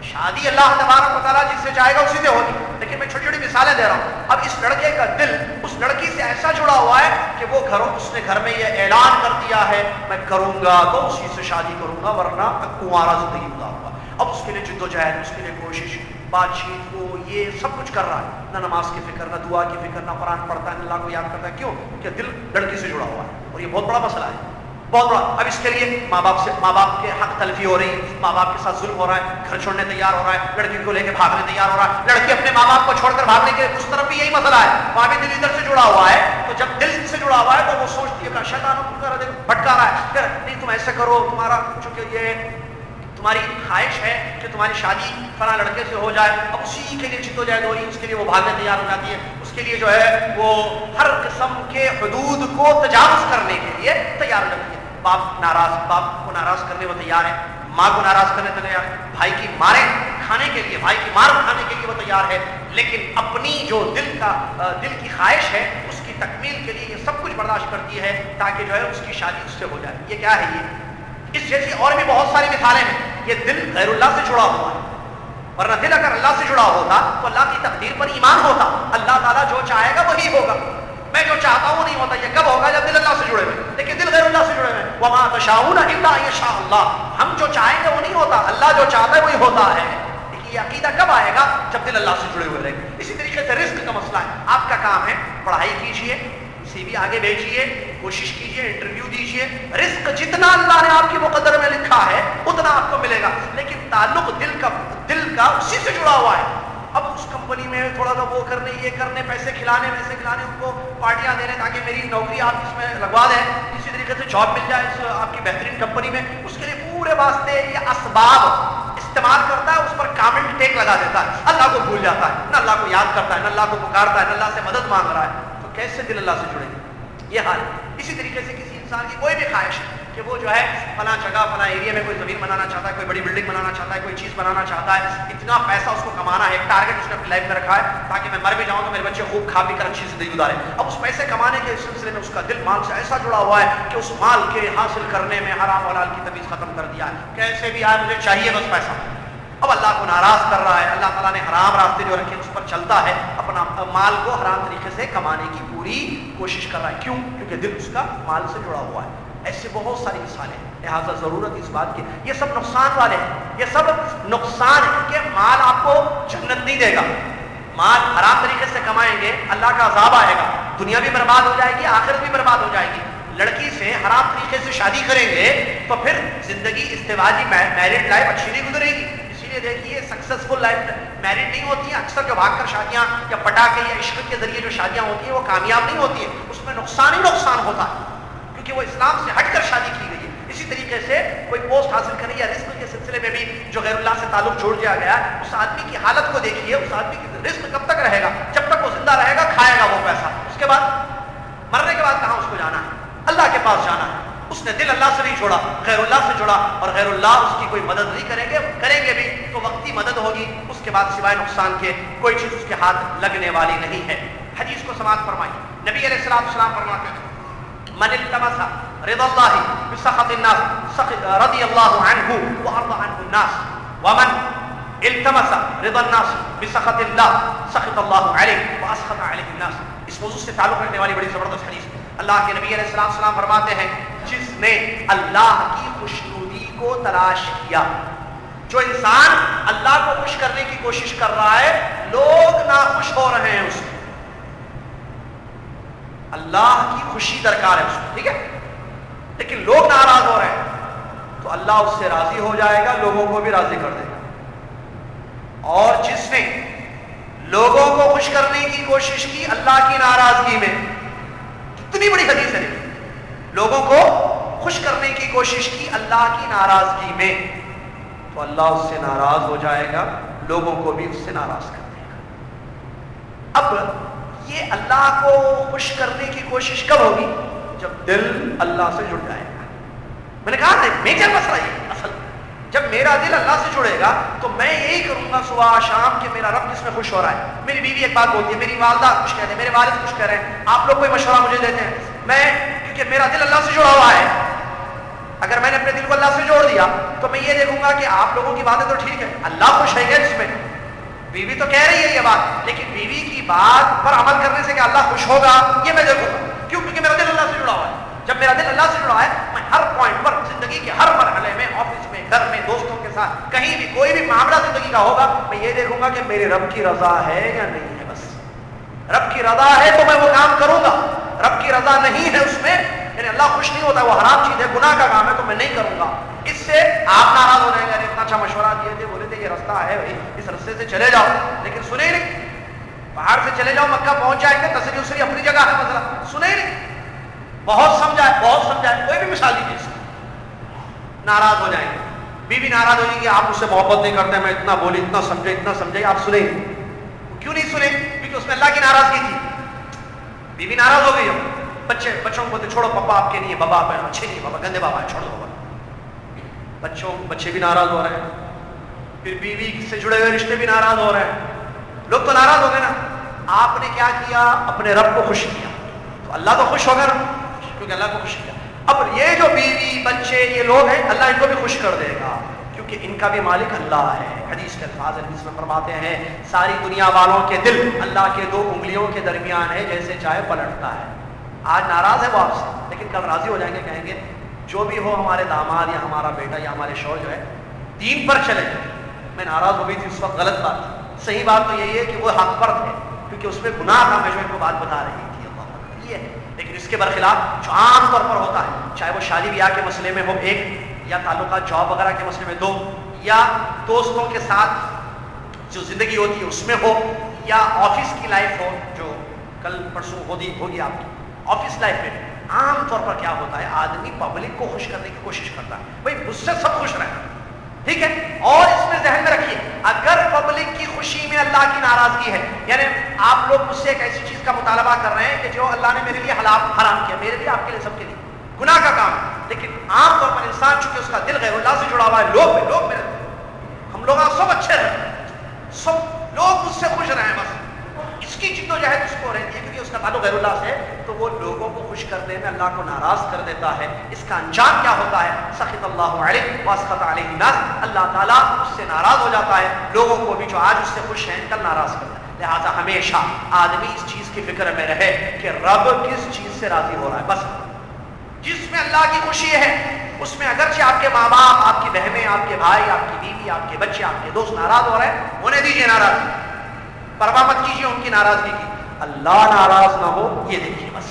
شادی اللہ تبارک و تعالیٰ جس سے چاہے گا اسی سے ہوگی، لیکن میں چھوٹی چھوٹی مثالیں دے رہا ہوں۔ اب اس لڑکے کا دل اس لڑکی سے ایسا جڑا ہوا ہے کہ وہ اس نے گھر میں یہ اعلان کر دیا ہے، میں کروں گا تو اسی سے شادی کروں گا، ورنہ میں کنوارا زندگی گزاروں گا۔ اب اس کے لیے جدوجہد، اس کے لیے کوشش، بات چیت، وہ یہ سب کچھ کر رہا ہے، نہ نماز کی فکر، نہ دعا کی فکر، نہ قرآن پڑھتا ہے، نہ اللہ کو یاد کرتا ہے۔ کیوں؟ کہ دل لڑکی سے جڑا ہوا ہے، اور یہ بہت بڑا مسئلہ ہے، بہت بڑا۔ اب اس کے لیے ماں باپ کے حق تلفی ہو رہی ہے، ماں باپ کے ساتھ ظلم ہو رہا ہے، گھر چھوڑنے تیار ہو رہا ہے، لڑکی کو لے کے بھاگنے تیار ہو رہا ہے، لڑکی اپنے ماں باپ کو چھوڑ کر بھاگنے کے، اس طرف بھی یہی مسئلہ ہے، وہاں بھی دل ادھر سے جڑا ہوا ہے۔ تو جب دل سے جڑا ہوا ہے تو وہ سوچتی ہے کہ شیطان بھٹکا رہا ہے، پھر نہیں تم ایسے کرو، تمہارا چونکہ یہ تمہاری خواہش ہے کہ تمہاری شادی فلاں لڑکے سے ہو جائے، اب اسی کے لیے جدوجہد ہو رہی ہے، اس کے لیے وہ بھاگنے تیار ہو جاتی ہے، اس کے لیے جو ہے وہ ہر قسم کے حدود کو تجاوز کرنے کے لیے تیار ہو جاتی ہے۔ باپ کو ناراض کرنے وہ تیار ہے، ماں کو ناراض کرنے تیار ہے، بھائی کی ماریں کھانے کے لیے، بھائی کی مار کھانے کے لیے وہ تیار ہے، لیکن اپنی جو دل کی خواہش ہے اس کی تکمیل کے لیے یہ سب کچھ برداشت کرتی ہے تاکہ جو ہے اس کی شادی اس سے ہو جائے۔ یہ کیا ہے؟ یہ اس جیسی اور بھی بہت ساری مثالیں ہیں۔ یہ دل غیر اللہ سے جڑا ہوا ہے، ورنہ دل اگر اللہ سے جڑا ہوتا تو اللہ کی تقدیر پر ایمان ہوتا، اللہ تعالیٰ جو چاہے گا وہی ہوگا، میں جو چاہتا ہوں نہیں ہوتا۔ یہ کب ہوگا؟ جب دل اللہ سے جڑے ہوئے، لیکن دل غیر اللہ سے جڑے ہوئے۔ وما تشاؤون الا ان یشاء اللہ، ہم جو چاہیں گے وہ نہیں ہوتا، اللہ جو چاہتا ہے وہی ہوتا ہے۔ یہ عقیدہ کب آئے گا؟ جب دل اللہ سے جڑے ہوئے رہیں گے۔ اسی طریقے سے رزق کا مسئلہ ہے، آپ کا کام ہے پڑھائی کیجئے، سی وی آگے بھیجیے، کوشش کیجئے، انٹرویو دیجئے، رزق جتنا اللہ نے آپ کی مقدر میں لکھا ہے اتنا آپ کو ملے گا، لیکن تعلق دل کا اسی سے جڑا ہوا ہے۔ اب اس کمپنی میں تھوڑا سا وہ کرنے، یہ کرنے، پیسے کھلانے، ویسے کھلانے، ان کو پارٹیاں دینے تاکہ میری نوکری آپ اس میں لگوا دیں، اسی طریقے سے جاب مل جائے اس آپ کی بہترین کمپنی میں، اس کے لیے پورے واسطے یہ اسباب استعمال کرتا ہے، اس پر کامل ٹیک لگا دیتا ہے، اللہ کو بھول جاتا ہے، نہ اللہ کو یاد کرتا ہے، نہ اللہ کو پکارتا ہے، نہ اللہ سے مدد مانگ رہا ہے، تو کیسے دل اللہ سے جڑے گا؟ یہ حال ہے۔ اسی طریقے سے کسی انسان کی کوئی بھی خواہش ہے، کہ وہ جو ہے فلاں جگہ فلاں ایریا میں کوئی زمین بنانا چاہتا ہے, کوئی بڑی بلڈنگ بنانا چاہتا ہے, کوئی چیز بنانا چاہتا ہے, اتنا پیسہ اس کو کمانا ہے, ایک ٹارگیٹ اس نے اپنی لائف میں رکھا ہے تاکہ میں مر بھی جاؤں تو میرے بچے خوب کھا پی کر اچھی زندگی گزارے. اب اس پیسے کمانے کے سلسلے میں اس کا دل مال سے ایسا جڑا ہوا ہے کہ اس مال کے حاصل کرنے میں حرام حلال کی تمیز ختم کر دیا ہے, کیسے بھی آئے مجھے چاہیے بس پیسہ. اب اللہ کو ناراض کر رہا ہے, اللہ تعالیٰ نے حرام راستے جو رکھے اس پر چلتا ہے, اپنا مال کو حرام طریقے سے کمانے کی پوری کوشش کر رہا ہے. کیوں؟ کیونکہ دل اس کا مال سے جڑا ہوا ہے. ایسے بہت ساری مثالیں ہیں, لہٰذا ضرورت اس بات کی, یہ سب نقصان والے ہیں, یہ سب نقصان ہے کہ مال آپ کو جنت نہیں دے گا. مال حرام طریقے سے کمائیں گے اللہ کا عذاب آئے گا, دنیا بھی برباد ہو جائے گی, آخرت بھی برباد ہو جائے گی. لڑکی سے حرام طریقے سے شادی کریں گے تو پھر زندگی ازدواجی میرڈ لائف اچھی نہیں گزرے گی. دیکھیے سکسیسفل لائف میرڈ نہیں ہوتی ہیں, اکثر جو بھاگ کر شادیاں یا پٹا کے یا عشق کے ذریعے جو شادیاں ہوتی ہیں وہ کامیاب نہیں ہوتی ہیں, اس میں نقصان ہی نقصان ہوتا ہے کیونکہ وہ اسلام سے ہٹ کر شادی کی گئی ہے. اسی طریقے سے کوئی پوسٹ حاصل کرے یا رزق کے سلسلے میں بھی جو غیر اللہ سے تعلق جوڑ دیا گیا ہے, اس آدمی کی حالت کو دیکھیے, اس آدمی کی رزق کب تک رہے گا؟ جب تک وہ زندہ رہے گا کھائے گا وہ پیسہ, اس کے بعد مرنے کے بعد کہاں اس کو جانا ہے؟ اللہ کے پاس جانا ہے. اس نے دل اللہ سے نہیں چھوڑا, غیر اللہ سے جڑا, اور غیر اللہ اس کی کوئی مدد نہیں کریں گے بھی تو وقتی مدد ہوگی, اس کے بعد سوائے نقصان کے کوئی چیز اس کے ہاتھ لگنے والی نہیں ہے. حدیث کو سماعت فرمائی, نبی علیہ السلام فرماتے ہیں من التمس رضا اللہ بسخط الناس رضی اللہ عنہ وارضى عنہ الناس ومن التمس رضا الناس بسخط اللہ سخط اللہ علیہ واسخط علیہ الناس. اس موضوع سے تعلق رکھنے والی بڑی زبردست حدیث. اللہ کے نبی علیہ السلام فرماتے ہیں جس نے اللہ کی خوشنودی کو تلاش کیا, جو انسان اللہ کو خوش کرنے کی کوشش کر رہا ہے, لوگ ناخوش ہو رہے ہیں اس کو, اللہ کی خوشی درکار ہے اس کو, ٹھیک ہے, لیکن لوگ ناراض ہو رہے ہیں تو اللہ اس سے راضی ہو جائے گا, لوگوں کو بھی راضی کر دے گا. اور جس نے لوگوں کو خوش کرنے کی کوشش کی اللہ کی ناراضگی میں, کتنی بڑی حدیث ہے, لوگوں کو خوش کرنے کی کوشش کی اللہ کی ناراضگی میں, تو اللہ اس سے ناراض ہو جائے گا, لوگوں کو بھی اس سے ناراض کر دے گا. اب یہ اللہ کو خوش کرنے کی کوشش کب ہوگی؟ جب دل اللہ سے جڑ جائے گا. میں نے کہا میجر مسئلہ یہ اصل, جب میرا دل اللہ سے جڑے گا تو میں یہی کروں گا صبح شام کہ میرا رب کس میں خوش ہو رہا ہے. میری بیوی ایک بات بولتی ہے, میری والدہ خوش کہتے ہیں, میرے والد خوش کہہ رہے ہیں, آپ لوگ کوئی مشورہ مجھے دیتے ہیں, میں کیونکہ میرا دل اللہ سے جڑا ہوا ہے, اگر میں نے اپنے دل کو اللہ سے جوڑ دیا تو میں یہ دیکھوں گا کہ آپ لوگوں کی باتیں تو ٹھیک ہے, اللہ خوش ہے گا اس میں, بیوی تو کہہ رہی ہے یہ بات, لیکن بیوی کی بات پر عمل کرنے سے کہ اللہ خوش ہوگا یہ میں دیکھوں گا. کیوں؟ کیونکہ میرا دل اللہ سے جڑا ہوا ہے. جب میرا دل اللہ سے جڑا ہے, میں ہر پوائنٹ پر زندگی کے ہر مرحلے میں, آفس میں, گھر میں, دوستوں کے ساتھ, کہیں بھی کوئی بھی معاملہ زندگی کا ہوگا, میں یہ دیکھوں گا کہ میرے رب کی رضا ہے یا نہیں ہے. بس رب کی رضا ہے تو میں وہ کام کروں گا, رب کی رضا نہیں ہے اس میں, یعنی اللہ خوش نہیں ہوتا, وہ حرام چیز ہے, گناہ کا کام ہے, تو میں نہیں کروں گا. اس سے آپ ناراض ہو جائیں گے, اتنا اچھا مشورہ دیے تھے, بولے تھے یہ راستہ ہے بھائی, اس راستے سے چلے جاؤ, لیکن سنے نہیں. پہاڑ سے چلے جاؤ, مکہ پہنچ جائیں گے, تسلی اسری اپنی جگہ ہے, مسئلہ سنے نہیں. بہت سمجھائے, کوئی بھی مثال دیجیے, ناراض ہو جائیں گے. بیوی ناراض ہو جائے گی, آپ مجھ سے محبت نہیں کرتے, میں اتنا بولی, اتنا سمجھے, آپ سنیں. کیوں نہیں سنے؟ کیونکہ اس میں اللہ کی ناراضگی تھی. بیوی ناراض ہو گئی, بچوں کو بولتے چھوڑو, پپا آپ کے نہیں ہے, بابا آپ اچھے نہیں, بابا گندے بابا ہے, چھوڑ دو بابا. بچے بھی ناراض ہو رہے ہیں, پھر بیوی سے جڑے ہوئے رشتے بھی ناراض ہو رہے ہیں, لوگ تو ناراض ہو گئے نا. آپ نے کیا کیا؟ اپنے رب کو خوش کیا, تو اللہ تو خوش ہوگا کیونکہ اللہ کو خوش کیا. اب یہ جو بیوی بچے یہ لوگ ہیں, اللہ ان کو بھی خوش کر دے گا کیونکہ ان کا بھی مالک اللہ ہے. حدیث کے الفاظ حدیث میں فرماتے ہیں ساری دنیا والوں کے دل اللہ کے 2 انگلیوں کے درمیان ہے, جیسے چاہے پلٹتا ہے. آج ناراض ہے وہ آپ سے, لیکن کل راضی ہو جائیں گے, کہیں گے جو بھی ہو ہمارے داماد یا ہمارا بیٹا یا ہمارے شوہر جو ہے دین پر چلے. میں ناراض ہو گئی تھی اس وقت, غلط بات تھی. صحیح بات تو یہی ہے کہ وہ حق پر تھے کیونکہ اس میں گناہ تھا, میں جو ان کو بات بتا رہی تھی, اللہ یہ ہے. لیکن اس کے برخلاف جو عام طور پر ہوتا ہے, چاہے وہ شادی بیاہ کے مسئلے میں ہو ایک, یا تعلقات جاب وغیرہ کے مسئلے میں 2, یا دوستوں کے ساتھ جو زندگی ہوتی ہے اس میں ہو, یا آفس کی لائف ہو جو کل پرسوں ہوگی آپ کی آفس لائف میں, عام طور پر کیا ہوتا ہے, آدمی پبلک کو خوش کرنے کی کوشش کرتا ہے. بھائی مجھ سے سب خوش رہنا, ٹھیک ہے, اور اس میں ذہن میں رکھیے اگر پبلک کی خوشی میں اللہ کی ناراضگی ہے, یعنی آپ لوگ مجھ سے ایک ایسی چیز کا مطالبہ کر رہے ہیں کہ جو اللہ نے میرے لیے حرام کیا, میرے لیے, آپ کے لیے, سب کے لیے, گناہ کا کام ہے. لیکن عام طور پر انسان چونکہ اس کا دل غیر اللہ سے جڑا ہوا ہے، لوگ میرے ہم لوگ سب اچھے رہے، سب لوگ مجھ سے خوش رہے، بس اس کی جدوجہد اس کو رہتی ہے کیونکہ اس کا تعلق غیر اللہ سے ہے. تو وہ لوگوں کو خوش کرنے میں اللہ کو ناراض کر دیتا ہے. اس کا انجام کیا ہوتا ہے؟ سخط اللہ علیہ واسخط علیہ الناس، اللہ تعالیٰ اس سے ناراض ہو جاتا ہے، لوگوں کو بھی جو آج اس سے خوش ہیں کل ناراض کرتا ہے. لہٰذا ہمیشہ آدمی اس چیز کی فکر میں رہے کہ رب کس چیز سے راضی ہو رہا ہے. بس جس میں اللہ کی خوشی ہے اس میں اگرچہ آپ کے ماں باپ، آپ کی بہنیں، آپ کے بھائی، آپ کی بیوی، آپ کے بچے، آپ کے دوست ناراض ہو رہے ہیں، ہونے دیجیے ناراض، پرواہ مت کیجیے ان کی ناراضگی کی. اللہ ناراض نہ ہو یہ دیکھیے، بس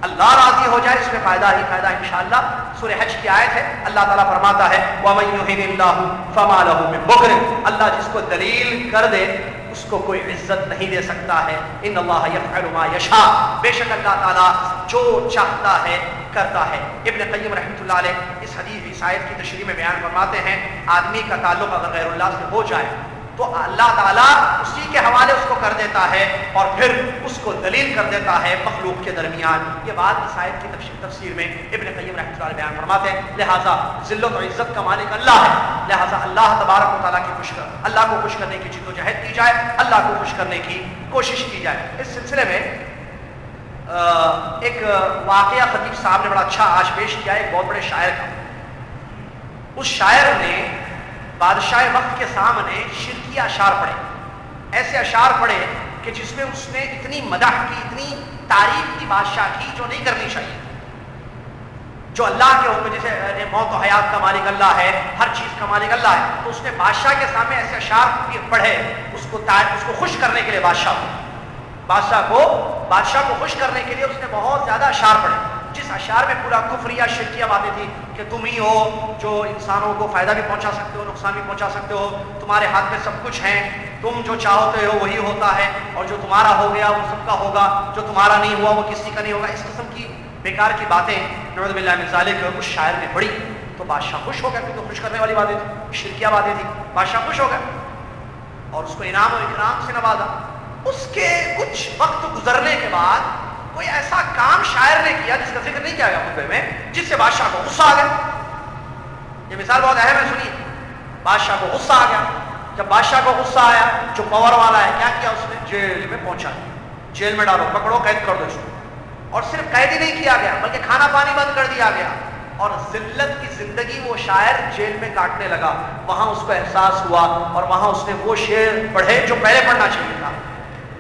اللہ راضی ہو جائے، اس میں فائدہ ہی فائدہ انشاءاللہ. سورہ حج کی آیت ہے، اللہ تعالیٰ فرماتا ہے وَمَن يُهِنِ اللَّهُ فَمَا لَهُ مِن مُكْرِمٍ، اللہ جس کو دلیل کر دے اس کو کوئی عزت نہیں دے سکتا ہے. ان اللہ یفعل ما یشاء، بے شک اللہ تعالیٰ جو چاہتا ہے کرتا ہے. ابن قیم رحمۃ اللہ علیہ اس حدیث اس آیت کی تشریح میں بیان فرماتے ہیں آدمی کا تعلق اگر غیر اللہ سے ہو جائے تو اللہ تعالیٰ اسی کے حوالے اس کو کر دیتا ہے اور پھر اس کو دلیل کر دیتا ہے مخلوق کے درمیان. یہ بات اس آیت کی تفسیر میں ابن قیم رحمۃ اللہ علیہ بیان فرماتے ہیں. لہٰذا ذلت و عزت کا مالک اللہ ہے، لہٰذا اللہ تبارک و تعالیٰ کی اللہ کو خوش کرنے کی جدوجہد کی جائے، اللہ کو خوش کرنے کی کوشش کی جائے. اس سلسلے میں ایک واقعہ خطیب صاحب نے بڑا اچھا آج پیش کیا ہے، ایک بہت بڑے شاعر کا. اس شاعر نے بادشاہ وقت کے سامنے شرکیہ اشعار پڑھے، ایسے اشعار پڑھے کہ جس میں اس نے اتنی مدح کی، اتنی تعریف کی بادشاہ کی جو نہیں کرنی چاہیے. جو اللہ کے حکم، جیسے موت و حیات کا مالک اللہ ہے، ہر چیز کا مالک اللہ ہے، تو اس نے بادشاہ کے سامنے ایسے اشعار پڑھے اس کو خوش کرنے کے لیے. بادشاہ کو خوش کرنے کے لیے اس نے بہت زیادہ اشعار پڑھے، جس اشعار میں پورا کفریہ شرکیہ باتیں تھی کہ تم ہی ہو جو انسانوں کو فائدہ بھی پہنچا سکتے ہو، نقصان بھی پہنچا سکتے ہو، تمہارے ہاتھ میں سب کچھ ہے، تم جو چاہتے ہو وہی ہوتا ہے، اور جو تمہارا ہو گیا وہ سب کا ہوگا، جو تمہارا نہیں ہوا وہ کسی کا نہیں ہوگا. اس قسم کی بیکار کی باتیں نعوذ باللہ من ذالک اس شاعر نے پڑھی تو بادشاہ خوش ہو گیا، کیونکہ خوش کرنے والی باتیں تھیں، شرکیہ باتیں تھیں. بادشاہ خوش ہو گیا اور اس کو انعام و اکرام سے نوازا. اس کے کچھ وقت گزرنے کے بعد کوئی ایسا کام شاعر نے کیا جس کا ذکر نہیں کیا گیا خطبے میں، جس سے بادشاہ کو غصہ آ گیا. یہ مثال بہت اہم ہے، سنیے. بادشاہ کو غصہ آ گیا. جب بادشاہ کو غصہ آیا، جو پاور والا ہے، کیا کیا اس نے؟ جیل میں پہنچا دیا، جیل میں ڈالو، پکڑو، قید کر دو اس کو. اور صرف قید ہی نہیں کیا گیا بلکہ کھانا پانی بند کر دیا گیا. اور ذلت کی زندگی وہ شاعر جیل میں کاٹنے لگا. وہاں اس کو احساس ہوا اور وہاں اس نے وہ شعر پڑھے جو پہلے پڑھنا چاہیے تھا.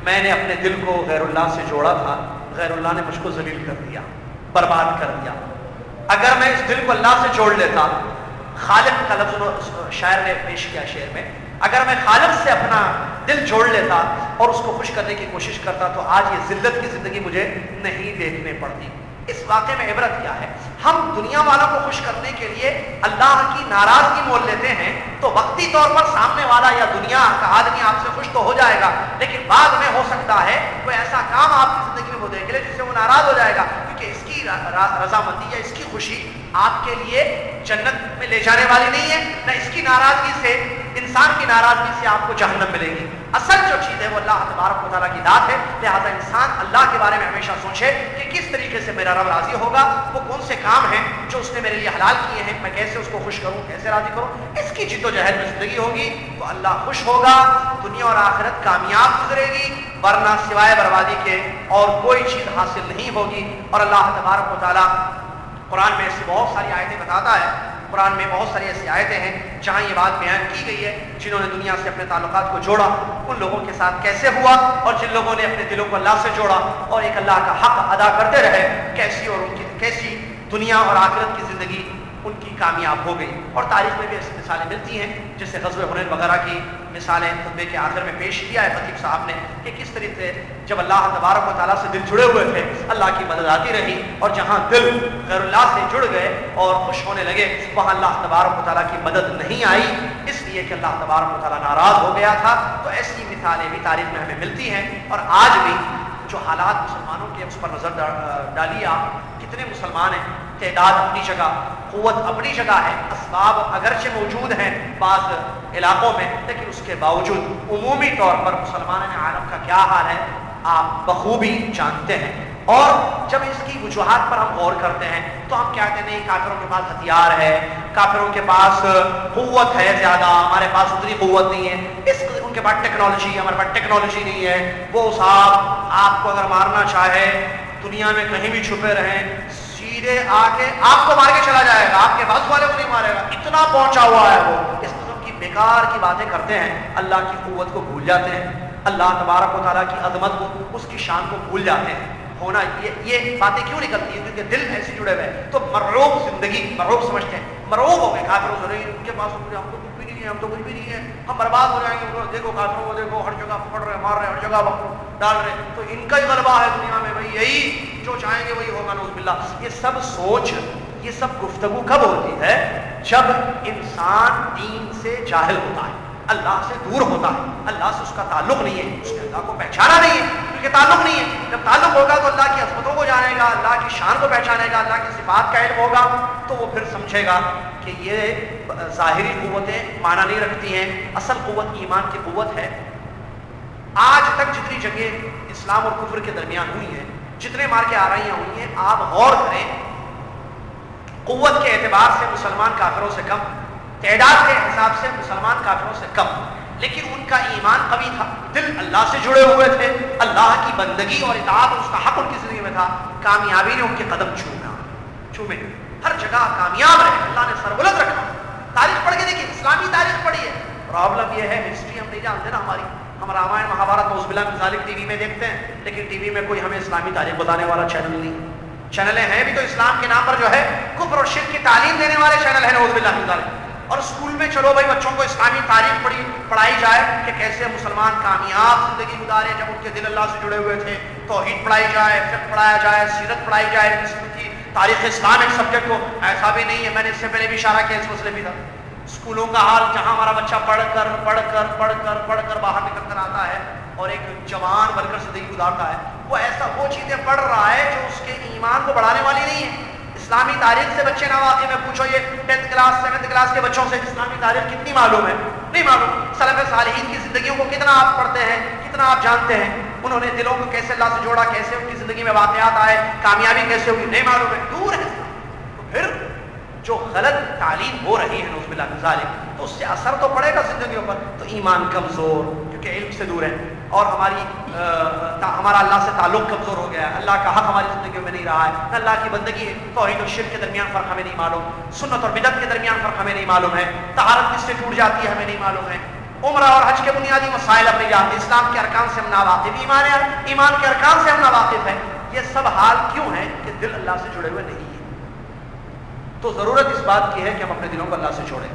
میں نے اپنے دل کو غیر اللہ سے جوڑا تھا، غیر اللہ نے مجھ کو ذلیل کر دیا، برباد کر دیا. اگر میں اس دل کو اللہ سے جوڑ لیتا، خالق کا لفظ شاعر نے پیش کیا شعر میں، اگر میں خالق سے اپنا دل جوڑ لیتا اور اس کو خوش کرنے کی کوشش کرتا تو آج یہ ذلت کی زندگی مجھے نہیں دیکھنے پڑتی. اس واقعے میں عبرت کیا ہے؟ ہم دنیا والوں کو خوش کرنے کے لیے اللہ کی ناراضگی مول لیتے ہیں تو وقتی طور پر سامنے والا یا دنیا کا آدمی آپ سے خوش تو ہو جائے گا، لیکن بعد میں ہو سکتا ہے کوئی ایسا کام آپ کی زندگی میں وہ دیکھ لے جس سے وہ ناراض ہو جائے گا، کیونکہ اس کی رضامندی یا اس کی خوشی آپ کے لیے جنت میں لے جانے والی نہیں ہے، نہ اس کی ناراضگی سے، انسان کی ناراضگی سے آپ کو جہنم ملے گی. اصل جو چیز ہے وہ اللہ تبارک و تعالیٰ کی ذات ہے. لہٰذا انسان اللہ کے بارے میں ہمیشہ سوچے کہ کس طریقے سے میرا رب راضی ہوگا، وہ کون سے کام ہیں جو اس نے میرے لیے حلال کیے ہیں، میں کیسے اس کو خوش کروں، کیسے راضی کروں. اس کی جد و جہد میں زندگی ہوگی تو اللہ خوش ہوگا، دنیا اور آخرت کامیاب گزرے گی، ورنہ سوائے بربادی کے اور کوئی چیز حاصل نہیں ہوگی. اور اللہ تبارک و تعالیٰ قرآن میں ایسی بہت ساری آیتیں بتاتا ہے. قرآن میں بہت ساری ایسی آیتیں ہیں جہاں یہ بات بیان کی گئی ہے جنہوں نے دنیا سے اپنے تعلقات کو جوڑا ان لوگوں کے ساتھ کیسے ہوا، اور جن لوگوں نے اپنے دلوں کو اللہ سے جوڑا اور ایک اللہ کا حق ادا کرتے رہے کیسی اور ان کی کیسی دنیا اور آخرت کی زندگی ان کی کامیاب ہو گئی. اور تاریخ میں بھی ایسی مثالیں ملتی ہیں جیسے غزوہ حنین وغیرہ کی مثالیں خطبے کے آخر میں پیش کیا ہے خطیب صاحب نے کہ کس طریقے سے جب اللہ تبارک و تعالیٰ سے دل جڑے ہوئے تھے اللہ کی مدد آتی رہی، اور جہاں دل غیر اللہ سے جڑ گئے اور خوش ہونے لگے وہاں اللہ تبارک و تعالیٰ کی مدد نہیں آئی، اس لیے کہ اللہ تبارک و تعالیٰ ناراض ہو گیا تھا. تو ایسی مثالیں بھی تاریخ میں ہمیں ملتی ہیں. اور آج بھی جو حالات مسلمانوں کے اس پر نظر ڈالیے آپ، کتنے مسلمان ہیں، تعداد اپنی جگہ، قوت اپنی جگہ ہے، اسباب اگرچہ موجود ہیں بعض علاقوں میں، لیکن اس کے باوجود عمومی طور پر مسلمان عالم کا کیا حال ہے آپ بخوبی جانتے ہیں. اور جب اس کی وجوہات پر ہم غور کرتے ہیں تو ہم کہتے ہیں نہیں کافروں کے پاس ہتھیار ہے، کافروں کے پاس قوت ہے زیادہ، ہمارے پاس اتنی قوت نہیں ہے، ان کے پاس ٹیکنالوجی ہے، ہمارے پاس ٹیکنالوجی نہیں ہے، وہ صاحب آپ کو اگر مارنا چاہے دنیا میں کہیں بھی چھپے رہیں سیدھے آ کے آپ کو مار کے چلا جائے گا، آپ کے پاس والے کو نہیں مارے گا، اتنا پہنچا ہوا ہے وہ۔ اس قسم کی بیکار کی باتیں کرتے ہیں، اللہ کی قوت کو بھول جاتے ہیں، اللہ تبارک و تعالیٰ کی عظمت کو، اس کی شان کو بھول جاتے ہیں۔ ہونا یہ باتیں کیوں نکلتی ہیں؟ کیونکہ دل ایسے جڑے ہوئے ہیں، تو مرعوب زندگی مرعوب سمجھتے ہیں، مرعوب ہو گئے کافروں سے، نہیں ان کے پاس ہم تو کچھ بھی نہیں ہے، ہم تو کچھ بھی نہیں ہے، ہم برباد ہو جائیں گے، دیکھو کافروں کو دیکھو ہر جگہ پکڑ رہے مار رہے، ہر جگہ ڈال رہے، تو ان کا ہی غلبہ ہے دنیا میں، بھائی یہی جو چاہیں گے وہی ہوگا، نعوذ باللہ۔ یہ سب سوچ، یہ سب گفتگو کب ہوتی ہے؟ جب انسان دین سے جاہل ہوتا ہے، اللہ سے دور ہوتا ہے، اللہ سے اس کا تعلق نہیں ہے، اس نے اللہ کو پہچانا نہیں ہے، کیونکہ تعلق نہیں ہے۔ جب تعلق ہوگا تو اللہ کی عظمتوں کو جانے گا، اللہ کی شان کو پہچانے گا، اللہ کی صفات کا علم ہوگا، تو وہ پھر سمجھے گا کہ یہ ظاہری قوتیں معنی نہیں رکھتی ہیں، اصل قوت ایمان کی قوت ہے۔ آج تک جتنی جنگیں اسلام اور کفر کے درمیان ہوئی ہیں، جتنے مار کے آ رہی ہوئی ہیں، آپ غور کریں، قوت کے اعتبار سے مسلمان کافروں سے کم، تعداد کے حساب سے مسلمان کافروں سے کم، لیکن ان کا ایمان قوی تھا، دل اللہ سے جڑے ہوئے تھے، اللہ کی بندگی اور اطاعت اور اس کا حق ان کی زندگی میں تھا، کامیابی نے ان کے قدم چومے، ہر جگہ کامیاب رہے، اللہ نے سربلند رکھا۔ تاریخ پڑھ کے دیکھیے، اسلامی تاریخ پڑھی ہے۔ پرابلم یہ ہے ہسٹری ہم نہیں جانتے نا ہماری، ہم رامائن مہابھارت نعوذ باللہ من ذالک ٹی وی میں دیکھتے ہیں، لیکن ٹی وی میں کوئی ہمیں اسلامی تاریخ بتانے والا چینل نہیں، چینلیں ہیں بھی تو اسلام کے نام پر جو ہے کفر اور شرک کی تعلیم دینے والے چینل ہیں نعوذ باللہ من ذالک۔ اور اسکول میں چلو بھائی بچوں کو اسلامی تاریخ پڑھائی جائے کہ کیسے مسلمان کامیاب زندگی گزارے جب ان کے دل اللہ سے جڑے ہوئے تھے، توحید پڑھائی جائے، فقہ پڑھایا جائے، سیرت پڑھائی جائے، کی تاریخ اسلام ایک سبجیکٹ ہو، ایسا بھی نہیں ہے۔ میں نے اس سے پہلے بھی اشارہ کیا اس مسئلے بھی تھا، اسکولوں کا حال جہاں ہمارا بچہ پڑھ کر باہر نکل کر آتا ہے اور ایک جوان بن کر زندگی گزارتا ہے، وہ چیزیں پڑھ رہا ہے جو اس کے ایمان کو بڑھانے والی نہیں ہے۔ اسلامی تاریخ سے بچے نواقع میں پوچھو، یہ 10th کلاس 7th کلاس کے بچوں سے اسلامی تاریخ کتنی معلوم ہے؟ نہیں معلوم۔ سلف صالحین کی زندگیوں کو کتنا آپ پڑھتے ہیں، کتنا آپ جانتے ہیں، انہوں نے دلوں کو کیسے اللہ سے جوڑا، کیسے ان کی زندگی میں واقعات آئے، کامیابی کیسے ہوئی، نہیں معلوم ہے، دور ہے۔ تو پھر جو غلط تعلیم ہو رہی ہے نعوذ باللہ من ذالک، تو اس سے اثر تو پڑے گا زندگیوں پر، تو ایمان کمزور کیونکہ علم سے دور ہے، اور ہمارا اللہ سے تعلق کمزور ہو گیا ہے، اللہ کا حق ہماری زندگیوں میں نہیں رہا ہے، نہ اللہ کی بندگی ہے، توحید اور شرک کے درمیان فرق ہمیں نہیں معلوم، سنت اور بدعت کے درمیان فرق ہمیں نہیں معلوم ہے، طہارت کس سے ٹوٹ جاتی ہے ہمیں نہیں معلوم ہے، عمرہ اور حج کے بنیادی مسائل ہم نہیں جانتے، اسلام کے ارکان سے ہم ناواقف، ایمان کے ارکان سے ہم ناواقف ہیں۔ یہ سب حال کیوں ہے؟ کہ دل اللہ سے جڑے ہوئے نہیں ہیں۔ تو ضرورت اس بات کی ہے کہ ہم اپنے دلوں کو اللہ سے جوڑیں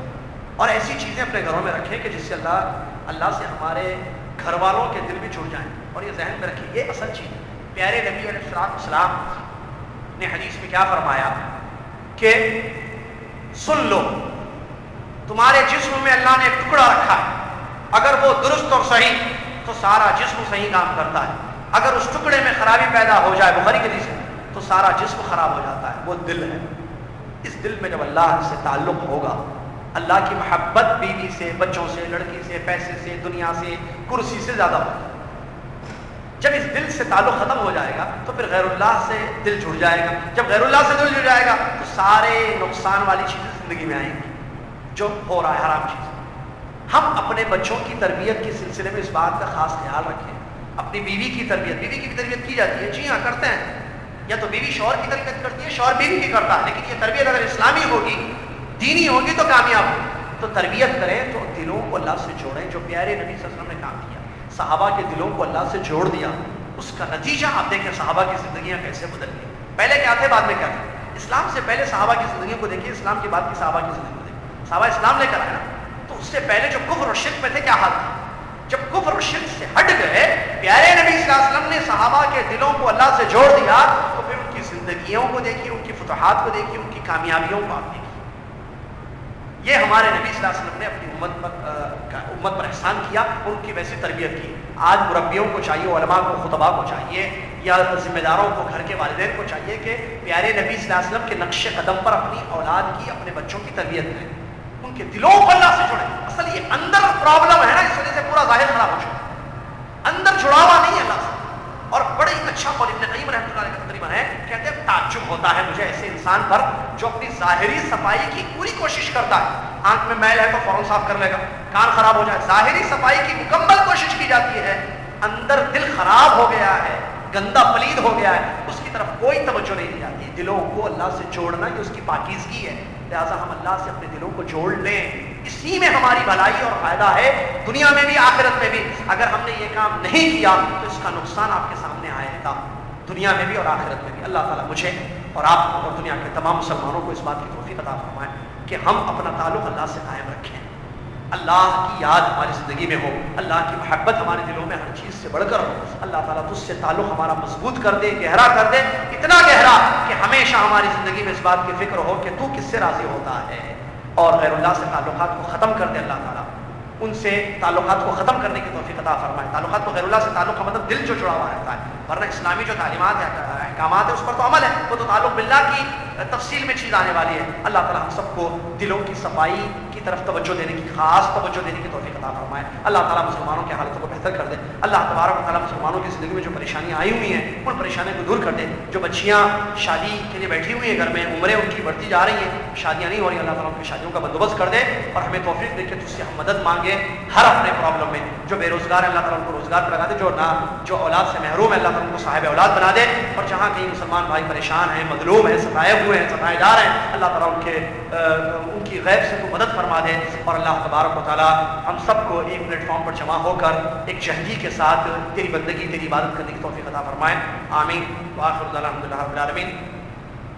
اور ایسی چیزیں اپنے گھروں میں رکھیں کہ جس سے اللہ سے ہمارے گھر والوں کے دل بھی جڑ جائیں، اور یہ ذہن میں رکھیں، یہ اصل چیز ہے۔ پیارے نبی علیہ السلام نے حدیث میں کیا فرمایا کہ سن لو، تمہارے جسم میں اللہ نے ایک ٹکڑا رکھا ہے، اگر وہ درست اور صحیح تو سارا جسم صحیح کام کرتا ہے، اگر اس ٹکڑے میں خرابی پیدا ہو جائے، بخاری کے حدیث ہے، تو سارا جسم خراب ہو جاتا ہے، وہ دل ہے۔ اس دل میں جب اللہ سے تعلق ہوگا، اللہ کی محبت بیوی سے، بچوں سے، لڑکی سے، پیسے سے، دنیا سے، کرسی سے زیادہ ہوگا۔ جب اس دل سے تعلق ختم ہو جائے گا تو پھر غیر اللہ سے دل جڑ جائے گا، جب غیر اللہ سے دل جڑ جائے گا تو سارے نقصان والی چیزیں زندگی میں آئیں گی جو ہو رہا ہے حرام چیز۔ ہم اپنے بچوں کی تربیت کے سلسلے میں اس بات کا خاص خیال رکھیں، اپنی بیوی کی بھی تربیت کی جاتی ہے، جی ہاں کرتے ہیں، یا تو بیوی شوہر کی تربیت کرتی ہے، شوہر بیوی کی کرتا ہے، لیکن یہ تربیت اگر اسلامی ہوگی، دینی ہوگی تو کامیاب ہوگی۔ تو تربیت کریں تو دلوں کو اللہ سے جوڑیں، جو پیارے نبی صلی اللہ علیہ وسلم نے کام کیا، صحابہ کے دلوں کو اللہ سے جوڑ دیا، اس کا نتیجہ آپ دیکھیں صحابہ کی زندگیاں کیسے بدل گئی، پہلے کیا تھے بعد میں کیا تھے۔ اسلام سے پہلے صحابہ کی زندگیوں کو دیکھیے، اسلام کے بعد کی صحابہ کی زندگی کو دیکھیے، صحابہ اسلام لے کر آئے نا، تو اس سے پہلے جو کفر اور شرک میں تھے کیا حال تھا، جب کفر اور شرک سے ہٹ گئے، پیارے نبی صلی اللہ علیہ وسلم نے صحابہ کے دلوں کو اللہ سے جوڑ دیا، تو پھر ان کی زندگیوں کو دیکھیے، ان کی فتوحات کو دیکھیے، ان کی کامیابیوں کو آپ دیکھیے۔ یہ ہمارے نبی صلی اللہ علیہ وسلم نے اپنی امت پر احسان کیا، ان کی ویسی تربیت کی۔ آج مربیوں کو چاہیے، علماء کو، خطباء کو چاہیے، یا ذمہ داروں کو، گھر کے والدین کو چاہیے کہ پیارے نبی صلی اللہ علیہ وسلم کے نقش قدم پر اپنی اولاد کی، اپنے بچوں کی تربیت کریں، ان کے دلوں کو اللہ سے جوڑیں۔ اصل یہ اندر پرابلم ہے نا، اس وجہ سے پورا ظاہر خراب ہو چکا ہے، اندر جڑاوا نہیں ہے اللہ سے، اور بڑی اچھا قول ابن قیم رحمۃ اللہ علیہ کا تقریباً ہے، کہتے ہیں تعجب ہوتا ہے مجھے ایسے انسان پر جو اپنی ظاہری صفائی کی پوری کوشش کرتا ہے، آنکھ میں میل ہے تو فوراً صاف کر لے گا، کان خراب ہو جائے، ظاہری صفائی کی مکمل کوشش کی جاتی ہے، اندر دل خراب ہو گیا ہے، گندا پلید ہو گیا ہے، اس کی طرف کوئی توجہ نہیں دی جاتی۔ دلوں کو اللہ سے جوڑنا یہ اس کی پاکیزگی ہے، لہٰذا ہم اللہ سے اپنے دلوں کو جوڑ لیں، اسی میں ہماری بھلائی اور فائدہ ہے، دنیا میں بھی آخرت میں بھی۔ اگر ہم نے یہ کام نہیں کیا تو اس کا نقصان آپ کے سامنے آئے گا، دنیا میں بھی اور آخرت میں بھی۔ اللہ تعالیٰ مجھے اور آپ کو اور دنیا کے تمام مسلمانوں کو اس بات کی توفیق عطا فرمائے کہ ہم اپنا تعلق اللہ سے قائم رکھیں، اللہ کی یاد ہماری زندگی میں ہو، اللہ کی محبت ہمارے دلوں میں ہر چیز سے بڑھ کر ہو۔ اللہ تعالیٰ تجھ سے تعلق ہمارا مضبوط کر دے، گہرا کر دے، اتنا گہرا کہ ہمیشہ ہماری زندگی میں اس بات کی فکر ہو کہ تو کس سے راضی ہوتا ہے، اور غیر اللہ سے تعلقات کو ختم کر دے۔ اللہ تعالیٰ ان سے تعلقات کو ختم کرنے کی توفیق عطا فرمائے۔ تعلقات کو غیر اللہ سے تعلق کا مطلب دل جو جڑا ہوا رہتا ہے، ورنہ اسلامی جو تعلیمات ہے، احکامات ہے، اس پر تو عمل ہے، وہ تو تعلق باللہ کی تفصیل میں چیز آنے والی ہے۔ اللہ تعالیٰ ہم سب کو دلوں کی صفائی کی طرف توجہ دینے کی، خاص توجہ دینے کی توفیق عطا فرمائے۔ اللہ تعالیٰ مسلمانوں کی حالتوں کو بہتر کر دے۔ اللہ تبارک و تعالیٰ مسلمانوں کی زندگی میں جو پریشانیاں آئی ہوئی ہیں ان پریشانیوں کو دور کر دے۔ جو بچیاں شادی کے لیے بیٹھی ہوئی ہیں گھر میں، عمریں ان کی بڑھتی جا رہی ہیں، شادیاں نہیں ہو رہی، اللہ تعالیٰ ان کی شادیوں کا بندوبست کر دے اور ہمیں توفیق دے کہ تجھ سے ہم مدد مانگیں ہر اپنے پرابلم میں۔ جو بے روزگار ہیں اللہ تعالیٰ ان کو روزگار پہ لگا دے، جو اولاد سے محروم ہے اللہ تعالیٰ ان کو صاحب اولاد بنا دے، اور جہاں کہیں مسلمان بھائی پریشان ہیں، مظلوم ہیں، ستائے ہوئے ہیں، ستائے جا رہے ہیں، اللہ تعالیٰ ان کی غیب سے تو مدد فرما دے، اور اللہ تبارک و تعالیٰ ہم سب کو ایک پلیٹ فارم پر جمع ہو کر ایک جہدی کے ساتھ تیری بندگی، تیری عبادت کرنے کی توفیق عطا فرمائے۔ آمین وآخر دعوانا الحمدللہ رب العالمین۔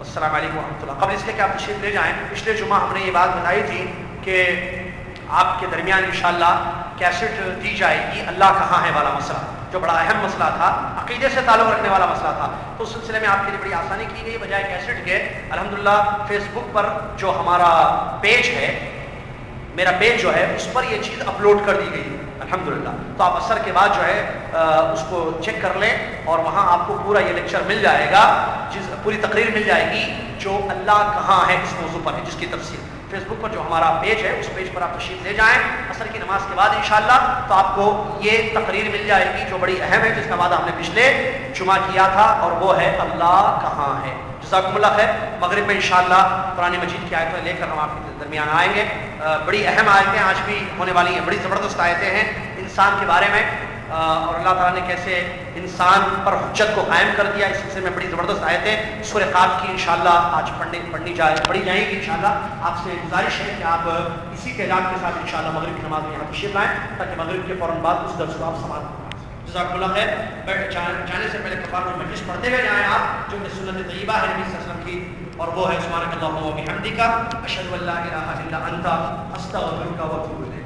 السلام علیکم ورحمۃ اللہ۔ قبل اس کے کہ آپ تشریف لے جائیں، پچھلے جمعہ ہم نے یہ بات بتائی تھی کہ آپ کے درمیان انشاءاللہ کیسٹ دی جائے گی اللہ کہاں ہے والا مسئلہ، جو بڑا اہم مسئلہ تھا، عقیدے سے تعلق رکھنے والا مسئلہ تھا، تو اس سلسلے میں آپ کے لیے بڑی آسانی کی گئی، بجائے کیسٹ کے الحمدللہ فیس بک پر جو ہمارا پیج ہے، میرا پیج جو ہے اس پر یہ چیز اپلوڈ کر دی گئی الحمدللہ، تو آپ عصر کے بعد جو ہے اس کو چیک کر لیں اور وہاں آپ کو پورا یہ لیکچر مل جائے گا، پوری تقریر مل جائے گی جو اللہ کہاں ہے اس موضوع پر ہے، جس کی تفصیل فیس بک پر جو ہمارا پیج ہے اس پیج پر آپ تشریف لے جائیں عصر کی نماز کے بعد انشاءاللہ، تو آپ کو یہ تقریر مل جائے گی جو بڑی اہم ہے، جس کا وعدہ ہم نے پچھلے جمعہ کیا تھا، اور وہ ہے اللہ کہاں ہے۔ جزاکم اللہ خیر۔ مغرب میں انشاءاللہ قرآن مجید کی آیتیں لے کر ہم آپ کے درمیان آئیں گے، بڑی اہم آیتیں آج بھی ہونے والی ہیں، بڑی زبردست آیتیں ہیں انسان کے بارے میں، اور اللہ تعالیٰ نے کیسے انسان پر حجت کو قائم کر دیا، اس سلسلے میں بڑی زبردست آیتیں سورہ قاف کی انشاءاللہ آج پڑھی جائیں گی انشاءاللہ۔ آپ سے گزارش ہے کہ آپ اسی تعداد کے ساتھ انشاءاللہ مغرب کی نماز میں یہاں تشریف لائیں تاکہ مغرب کے فوراً بعد اس درس کو آپ سماعت کریں۔ جزاک اللہ خیر۔ جانے سے پہلے کفارۃ المجلس پڑھتے ہوئے جائیں آپ، جو کہ سنت طیبہ ہے نبی صلی اللہ علیہ وسلم کی، اور وہ ہے سبحانک اللہم و بحمدک اشہد ان لا الہ الا انت استغفرک و اتوب الیک۔